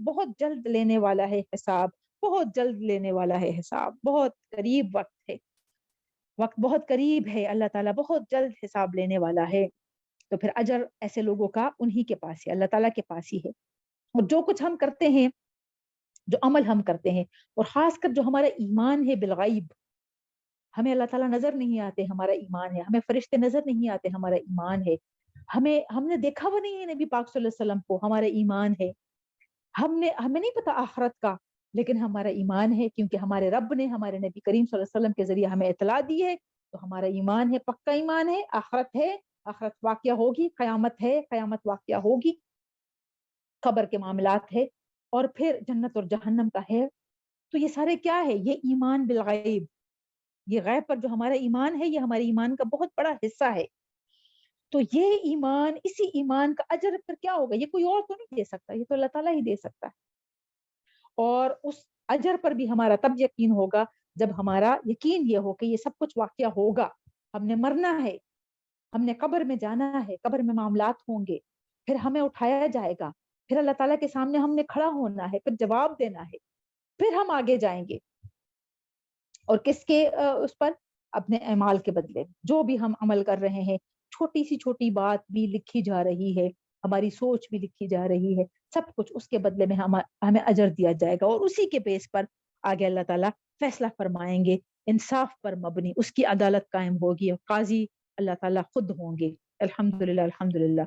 بہت جلد لینے والا ہے حساب، بہت جلد لینے والا ہے حساب، بہت قریب وقت ہے، وقت بہت قریب ہے، اللہ تعالیٰ بہت جلد حساب لینے والا ہے۔ تو پھر اجر ایسے لوگوں کا انہی کے پاس ہے، اللہ تعالیٰ کے پاس ہی ہے، اور جو کچھ ہم کرتے ہیں، جو عمل ہم کرتے ہیں، اور خاص کر جو ہمارا ایمان ہے بالغیب، ہمیں اللہ تعالیٰ نظر نہیں آتے، ہمارا ایمان ہے، ہمیں فرشتے نظر نہیں آتے، ہمارا ایمان ہے، ہم نے دیکھا وہ نہیں ہے نبی پاک صلی اللہ علیہ وسلم کو، ہمارا ایمان ہے، ہمیں نہیں پتا آخرت کا، لیکن ہمارا ایمان ہے، کیونکہ ہمارے رب نے ہمارے نبی کریم صلی اللہ علیہ وسلم کے ذریعے ہمیں اطلاع دی ہے، تو ہمارا ایمان ہے، پکا ایمان ہے، آخرت ہے، آخرت واقعہ ہوگی، قیامت ہے، قیامت واقعہ ہوگی، قبر کے معاملات ہے، اور پھر جنت اور جہنم کا ہے، تو یہ سارے کیا ہے، یہ ایمان بالغیب، یہ غیب پر جو ہمارا ایمان ہے، یہ ہمارے ایمان کا بہت بڑا حصہ ہے۔ تو یہ ایمان، اسی ایمان کا اجر پھر کیا ہوگا، یہ کوئی اور تو نہیں دے سکتا، یہ تو اللہ تعالیٰ ہی دے سکتا ہے، اور اس اجر پر بھی ہمارا تب یقین ہوگا جب ہمارا یقین یہ ہو کہ یہ سب کچھ واقعہ ہوگا، ہم نے مرنا ہے، ہم نے قبر میں جانا ہے، قبر میں معاملات ہوں گے، پھر ہمیں اٹھایا جائے گا، پھر اللہ تعالیٰ کے سامنے ہم نے کھڑا ہونا ہے، پھر جواب دینا ہے، پھر ہم آگے جائیں گے، اور کس کے اس پر، اپنے اعمال کے بدلے، جو بھی ہم عمل کر رہے ہیں، چھوٹی سی چھوٹی بات بھی لکھی جا رہی ہے، ہماری سوچ بھی لکھی جا رہی ہے، سب کچھ اس کے بدلے میں ہمیں اجر دیا جائے گا، اور اسی کے بیس پر آگے اللہ تعالیٰ فیصلہ فرمائیں گے، انصاف پر مبنی اس کی عدالت قائم ہوگی، اور قاضی اللہ تعالیٰ خود ہوں گے۔ الحمدللہ، الحمدللہ،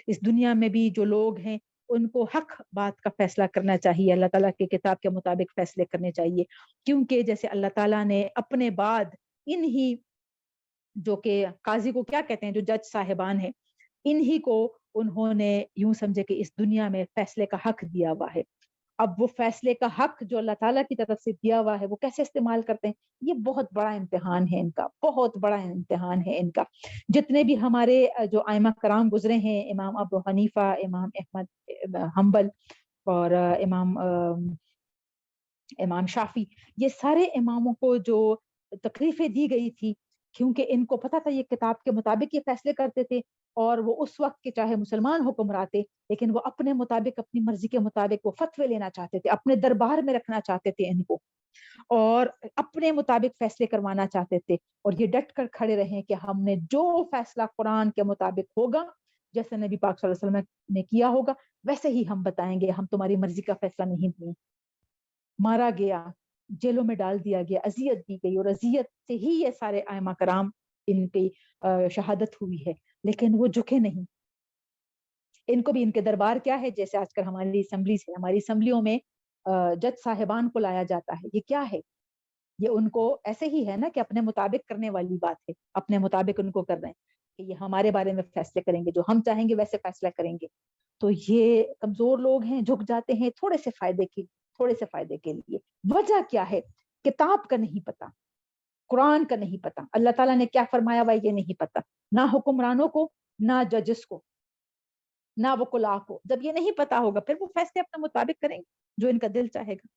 اس دنیا میں بھی جو لوگ ہیں ان کو حق بات کا فیصلہ کرنا چاہیے، اللہ تعالیٰ کے کتاب کے مطابق فیصلے کرنے چاہیے، کیونکہ جیسے اللہ تعالیٰ نے اپنے بعد انہی، جو کہ قاضی کو کیا کہتے ہیں، جو جج صاحبان ہیں، انہی کو انہوں نے یوں سمجھے کہ اس دنیا میں فیصلے کا حق دیا ہوا ہے، اب وہ فیصلے کا حق جو اللہ تعالیٰ کی طرف سے دیا ہوا ہے وہ کیسے استعمال کرتے ہیں، یہ بہت بڑا امتحان ہے ان کا، بہت بڑا امتحان ہے ان کا۔ جتنے بھی ہمارے جو ائمہ کرام گزرے ہیں، امام ابو حنیفہ، امام احمد حنبل، اور امام شافی، یہ سارے اماموں کو جو تکلیفیں دی گئی تھی، کیونکہ ان کو پتا تھا یہ کتاب کے مطابق یہ فیصلے کرتے تھے، اور وہ اس وقت کے چاہے مسلمان حکمراں تھے، لیکن وہ اپنے مطابق، اپنی مرضی کے مطابق وہ فتوے لینا چاہتے تھے، اپنے دربار میں رکھنا چاہتے تھے ان کو، اور اپنے مطابق فیصلے کروانا چاہتے تھے، اور یہ ڈٹ کر کھڑے رہے کہ ہم نے جو فیصلہ قرآن کے مطابق ہوگا، جیسے نبی پاک صلی اللہ علیہ وسلم نے کیا ہوگا ویسے ہی ہم بتائیں گے، ہم تمہاری مرضی کا فیصلہ نہیں دیں۔ مارا گیا، جیلوں میں ڈال دیا گیا، اذیت دی گئی، اور اذیت سے ہی یہ سارے ائمہ کرام ان کی شہادت ہوئی ہے، لیکن وہ جھکے نہیں، ان کو بھی ان کے دربار کیا ہے، جیسے آج کل ہماری اسمبلیز ہے، ہماری اسمبلیوں میں جج صاحبان کو لایا جاتا ہے، یہ کیا ہے، یہ ان کو ایسے ہی ہے نا کہ اپنے مطابق کرنے والی بات ہے، اپنے مطابق ان کو کر رہے ہیں کہ یہ ہمارے بارے میں فیصلے کریں گے، جو ہم چاہیں گے ویسے فیصلہ کریں گے، تو یہ کمزور لوگ ہیں، جھک جاتے ہیں تھوڑے سے فائدے کے لیے، وجہ کیا ہے، کتاب کا نہیں پتا، قرآن کا نہیں پتا، اللہ تعالیٰ نے کیا فرمایا ہوا یہ نہیں پتا، نہ حکمرانوں کو، نہ ججز کو، نہ وکلاء کو، جب یہ نہیں پتا ہوگا پھر وہ فیصلے اپنے مطابق کریں گے جو ان کا دل چاہے گا۔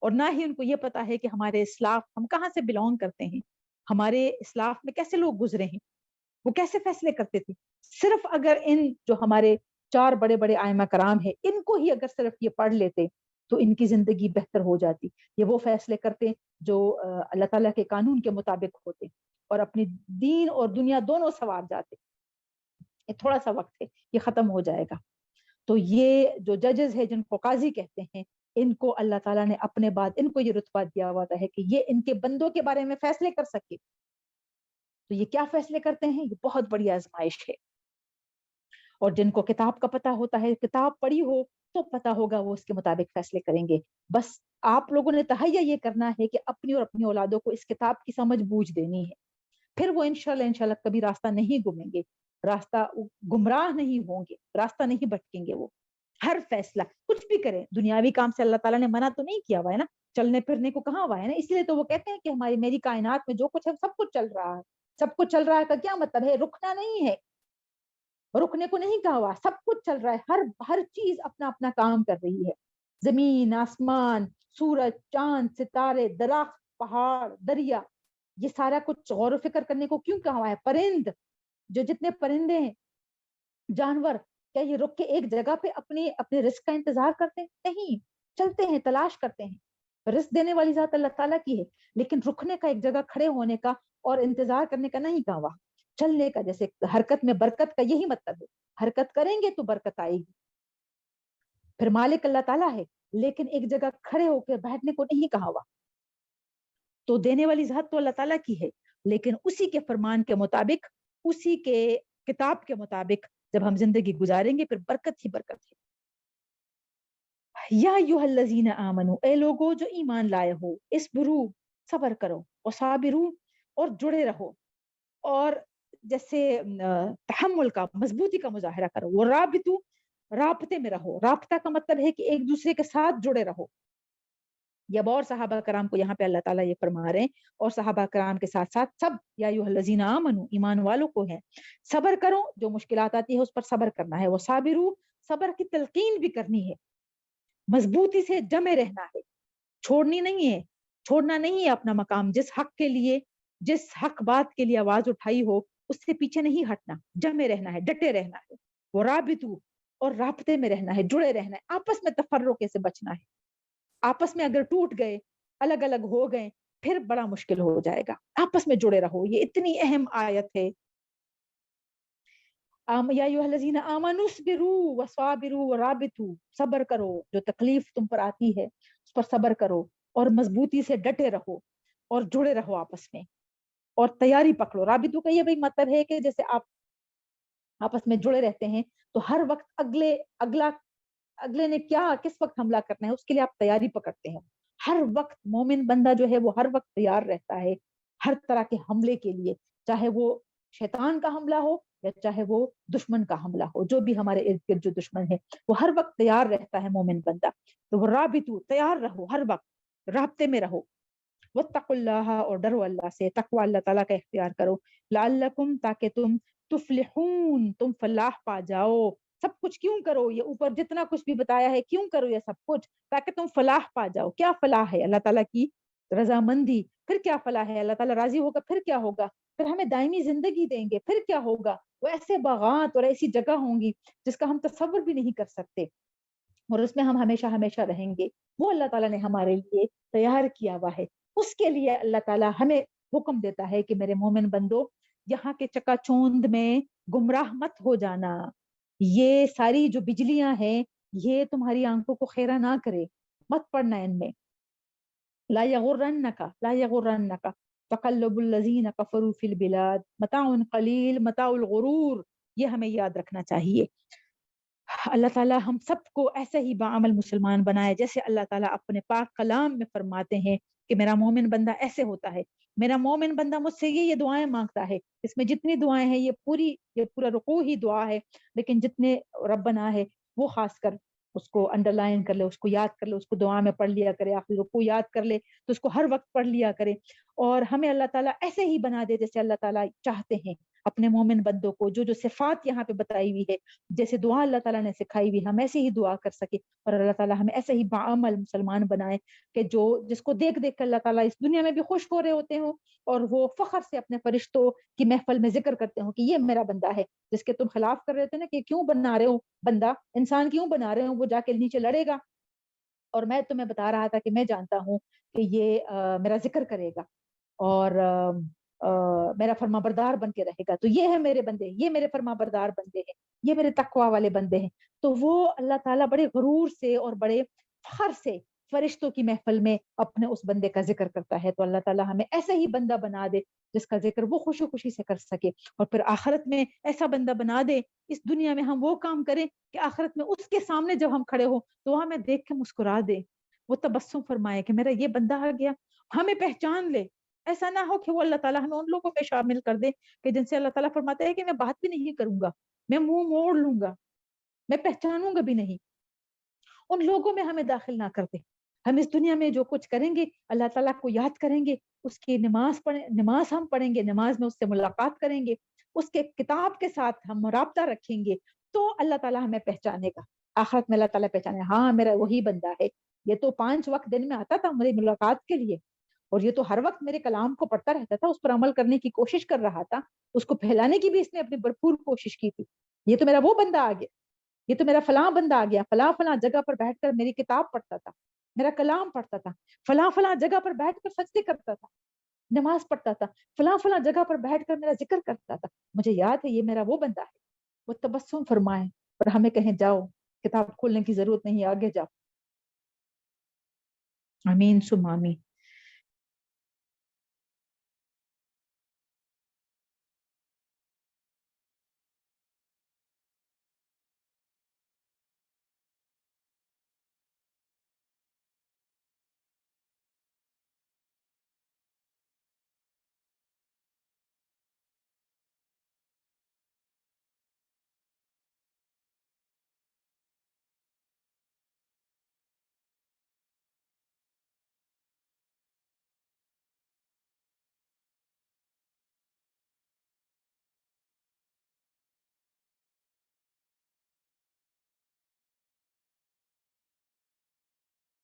اور نہ ہی ان کو یہ پتا ہے کہ ہمارے اسلاف ہم کہاں سے بلونگ کرتے ہیں، ہمارے اسلاف میں کیسے لوگ گزرے ہیں، وہ کیسے فیصلے کرتے تھے۔ صرف اگر ان جو ہمارے 4 بڑے بڑے ائمہ کرام ہیں ان کو ہی اگر صرف یہ پڑھ لیتے تو ان کی زندگی بہتر ہو جاتی۔ یہ وہ فیصلے کرتے جو اللہ تعالیٰ کے قانون کے مطابق ہوتے اور اپنی دین اور دنیا دونوں سنوار جاتے۔ یہ تھوڑا سا وقت ہے، یہ ختم ہو جائے گا۔ تو یہ جو ججز ہے جن کو قاضی کہتے ہیں، ان کو اللہ تعالیٰ نے اپنے بعد ان کو یہ رتبہ دیا ہوا ہے کہ یہ ان کے بندوں کے بارے میں فیصلے کر سکے۔ تو یہ کیا فیصلے کرتے ہیں؟ یہ بہت بڑی آزمائش ہے۔ اور جن کو کتاب کا پتہ ہوتا ہے، کتاب پڑھی ہو تو پتہ ہوگا وہ اس کے مطابق فیصلے کریں گے۔ بس آپ لوگوں نے تہیہ یہ کرنا ہے کہ اپنی اور اپنی اولادوں کو اس کتاب کی سمجھ بوجھ دینی ہے، پھر وہ انشاءاللہ کبھی راستہ نہیں گمیں گے، راستہ گمراہ نہیں ہوں گے، راستہ نہیں بھٹکیں گے۔ وہ ہر فیصلہ کچھ بھی کریں، دنیاوی کام سے اللہ تعالیٰ نے منع تو نہیں کیا ہوا ہے نا، چلنے پھرنے کو کہاں ہوا ہے نا، اس لیے تو وہ کہتے ہیں کہ ہماری میری کائنات میں جو کچھ ہے سب کچھ چل رہا ہے۔ سب کچھ چل رہا ہے کا کیا مطلب ہے؟ رکنا نہیں ہے، رکنے کو نہیں کہا ہوا، سب کچھ چل رہا ہے، ہر چیز اپنا اپنا کام کر رہی ہے۔ زمین، آسمان، سورج، چاند، ستارے، درخت، پہاڑ، دریا، یہ سارا کچھ غور و فکر کرنے کو کیوں کہا ہوا ہے؟ پرند، جو جتنے پرندے ہیں، جانور، کیا یہ رک کے ایک جگہ پہ اپنے رزق کا انتظار کرتے ہیں؟ نہیں، چلتے ہیں، تلاش کرتے ہیں۔ رزق دینے والی ذات اللہ تعالیٰ کی ہے، لیکن رکنے کا، ایک جگہ کھڑے ہونے کا اور انتظار کرنے کا نہیں کہا ہوا، چلنے کا۔ جیسے حرکت میں برکت کا یہی مطلب ہے، حرکت کریں گے تو برکت آئے گی۔ پھر مالک اللہ تعالیٰ ہے، لیکن ایک جگہ کھڑے ہو کے بیٹھنے کو نہیں کہا ہوا۔ تو دینے والی ذات تو اللہ تعالیٰ کی ہے، لیکن اسی کے فرمان کے مطابق، اسی کے کتاب کے مطابق جب ہم زندگی گزاریں گے پھر برکت ہی برکت ہے۔ یا ایھا الذین آمنو، اے لوگو جو ایمان لائے ہو، اصبروا، صبر کرو، وصابروا، اور جڑے رہو، اور جیسے تحمل کا، مضبوطی کا مظاہرہ کرو، وہ رابطو، رابطے میں رہو۔ رابطہ کا مطلب ہے کہ ایک دوسرے کے ساتھ جڑے رہو۔ جب اور صحابہ کرام کو یہاں پہ اللہ تعالیٰ یہ فرما رہے ہیں، اور صحابہ کرام کے ساتھ ساتھ سب یا ایھا الذین آمنو، ایمان والوں کو ہے، صبر کرو، جو مشکلات آتی ہے اس پر صبر کرنا ہے، وہ صابرو، صبر کی تلقین بھی کرنی ہے، مضبوطی سے جمے رہنا ہے، چھوڑنی نہیں ہے، چھوڑنا نہیں ہے اپنا مقام۔ جس حق کے لیے، جس حق بات کے لیے آواز اٹھائی ہو اس سے پیچھے نہیں ہٹنا، جمے رہنا ہے، ڈٹے رہنا ہے۔ وہ رابطو، اور رابطے میں رہنا ہے، جڑے رہنا ہے، آپس میں تفرقے سے بچنا ہے۔ آپس میں اگر ٹوٹ گئے، الگ الگ ہو گئے، پھر بڑا مشکل ہو جائے گا۔ آپس میں جڑے رہو، یہ اتنی اہم آیت ہے۔ یا ایھا الذین آمنوا اصبروا وصابروا ورابطوا، صبر کرو، جو تکلیف تم پر آتی ہے اس پر صبر کرو، اور مضبوطی سے ڈٹے رہو، اور جڑے رہو آپس میں، اور تیاری پکڑو۔ رابطوں کا یہ بھی مطلب ہے کہ جیسے آپ آپس میں جڑے رہتے ہیں تو ہر وقت اگلے نے کیا، کس وقت حملہ کرنا ہے اس کے لیے آپ تیاری پکڑتے ہیں۔ ہر وقت مومن بندہ جو ہے وہ ہر وقت تیار رہتا ہے ہر طرح کے حملے کے لیے، چاہے وہ شیطان کا حملہ ہو یا چاہے وہ دشمن کا حملہ ہو، جو بھی ہمارے ارد گرد جو دشمن ہے وہ ہر وقت تیار رہتا ہے مومن بندہ۔ تو وہ رابطو، تیار رہو، ہر وقت رابطے میں رہو۔ واتقوا اللہ، اور ڈرو اللہ سے، تقوی اللہ تعالیٰ کا اختیار کرو، لعلکم، تاکہ تم تفلحون، تم فلاح پا جاؤ۔ سب کچھ کیوں کرو، یہ اوپر جتنا کچھ بھی بتایا ہے کیوں کرو یہ سب کچھ؟ تاکہ تم فلاح پا جاؤ۔ کیا فلاح ہے؟ اللہ تعالیٰ کی رضامندی۔ پھر کیا فلاح ہے؟ اللہ تعالیٰ راضی ہوگا، پھر کیا ہوگا؟ پھر ہمیں دائمی زندگی دیں گے، پھر کیا ہوگا؟ وہ ایسے باغات اور ایسی جگہ ہوں گی جس کا ہم تصور بھی نہیں کر سکتے، اور اس میں ہم ہمیشہ ہمیشہ رہیں گے۔ وہ اللہ تعالیٰ نے ہمارے لیے تیار کیا ہوا ہے۔ اس کے لیے اللہ تعالیٰ ہمیں حکم دیتا ہے کہ میرے مومن بندو، یہاں کے چکا چوند میں گمراہ مت ہو جانا۔ یہ ساری جو بجلیاں ہیں یہ تمہاری آنکھوں کو خیرہ نہ کرے، مت پڑنا ان میں۔ لا یغرنک تقلب الذین کفروا فی البلاد متاع قلیل متاع الغرور۔ یہ ہمیں یاد رکھنا چاہیے۔ اللہ تعالیٰ ہم سب کو ایسے ہی باعمل مسلمان بنائے جیسے اللہ تعالیٰ اپنے پاک کلام میں فرماتے ہیں کہ میرا مومن بندہ ایسے ہوتا ہے۔ میرا مومن بندہ مجھ سے یہ دعائیں مانگتا ہے۔ اس میں جتنی دعائیں ہیں یہ پورا رکوع ہی دعا ہے، لیکن جتنے ربنا ہے وہ خاص کر اس کو انڈر لائن کر لے، اس کو یاد کر لے، اس کو دعا میں پڑھ لیا کرے، آخری رکوع یاد کر لے تو اس کو ہر وقت پڑھ لیا کرے. اور ہمیں اللہ تعالیٰ ایسے ہی بنا دے جیسے اللہ تعالیٰ چاہتے ہیں اپنے مومن بندوں کو. جو صفات یہاں پہ بتائی ہوئی ہے، جیسے دعا اللہ تعالیٰ نے سکھائی ہوئی، ہم ایسے ہی دعا کر سکے. اور اللہ تعالیٰ ہمیں ایسے ہی باعمل مسلمان بنائے کہ جس کو دیکھ دیکھ کر اللہ تعالیٰ اس دنیا میں بھی خوش ہو رہے ہوتے ہوں اور وہ فخر سے اپنے فرشتوں کی محفل میں ذکر کرتے ہوں کہ یہ میرا بندہ ہے جس کے تم خلاف کر رہے تھے نا کہ کیوں بنا رہے ہو بندہ انسان کیوں بنا رہے ہو، وہ جا کے نیچے لڑے گا اور میں تمہیں بتا رہا تھا کہ میں جانتا ہوں کہ یہ میرا ذکر کرے گا اور میرا فرما بردار بن کے رہے گا. تو یہ ہے میرے بندے، یہ میرے فرما بردار بندے ہیں، یہ میرے تقوی والے بندے ہیں. تو وہ اللہ تعالیٰ بڑے غرور سے اور بڑے فخر سے فرشتوں کی محفل میں اپنے اس بندے کا ذکر کرتا ہے. تو اللہ تعالیٰ ہمیں ایسا ہی بندہ بنا دے جس کا ذکر وہ خوشی خوشی سے کر سکے، اور پھر آخرت میں ایسا بندہ بنا دے، اس دنیا میں ہم وہ کام کریں کہ آخرت میں اس کے سامنے جب ہم کھڑے ہو تو ہمیں دیکھ کے مسکرا دے، وہ تبسم فرمائے کہ میرا یہ بندہ آ گیا، ہمیں پہچان لے. ایسا نہ ہو کہ وہ اللہ تعالیٰ ہمیں ان لوگوں میں شامل کر دے کہ جن سے اللہ تعالیٰ فرماتا ہے کہ میں بات بھی نہیں کروں گا، میں منہ موڑ لوں گا، میں پہچانوں گا بھی نہیں. ان لوگوں میں ہمیں داخل نہ کر دے. ہم اس دنیا میں جو کچھ کریں گے اللہ تعالیٰ کو یاد کریں گے، اس کی نماز ہم پڑھیں گے، نماز میں اس سے ملاقات کریں گے، اس کے کتاب کے ساتھ ہم رابطہ رکھیں گے تو اللہ تعالیٰ ہمیں پہچانے گا. آخرت میں اللہ تعالیٰ پہچانے، ہاں میرا وہی بندہ ہے، یہ تو 5 وقت دن میں آتا تھا میری ملاقات کے لیے اور یہ تو ہر وقت میرے کلام کو پڑھتا رہتا تھا، اس پر عمل کرنے کی کوشش کر رہا تھا، اس کو پھیلانے کی بھی اس نے اپنی بھرپور کوشش کی تھی. یہ تو میرا وہ بندہ آ گیا، یہ تو میرا فلاں بندہ آ گیا، فلاں فلاں جگہ پر بیٹھ کر میری کتاب پڑھتا تھا، میرا کلام پڑھتا تھا، فلاں فلاں جگہ پر بیٹھ کر سجدے کرتا تھا، نماز پڑھتا تھا، فلاں فلاں جگہ پر بیٹھ کر میرا ذکر کرتا تھا، مجھے یاد ہے یہ میرا وہ بندہ ہے. وہ تبسم فرمائے اور ہمیں کہیں جاؤ، کتاب کھولنے کی ضرورت نہیں، آگے جاؤ. آمین ثم آمین.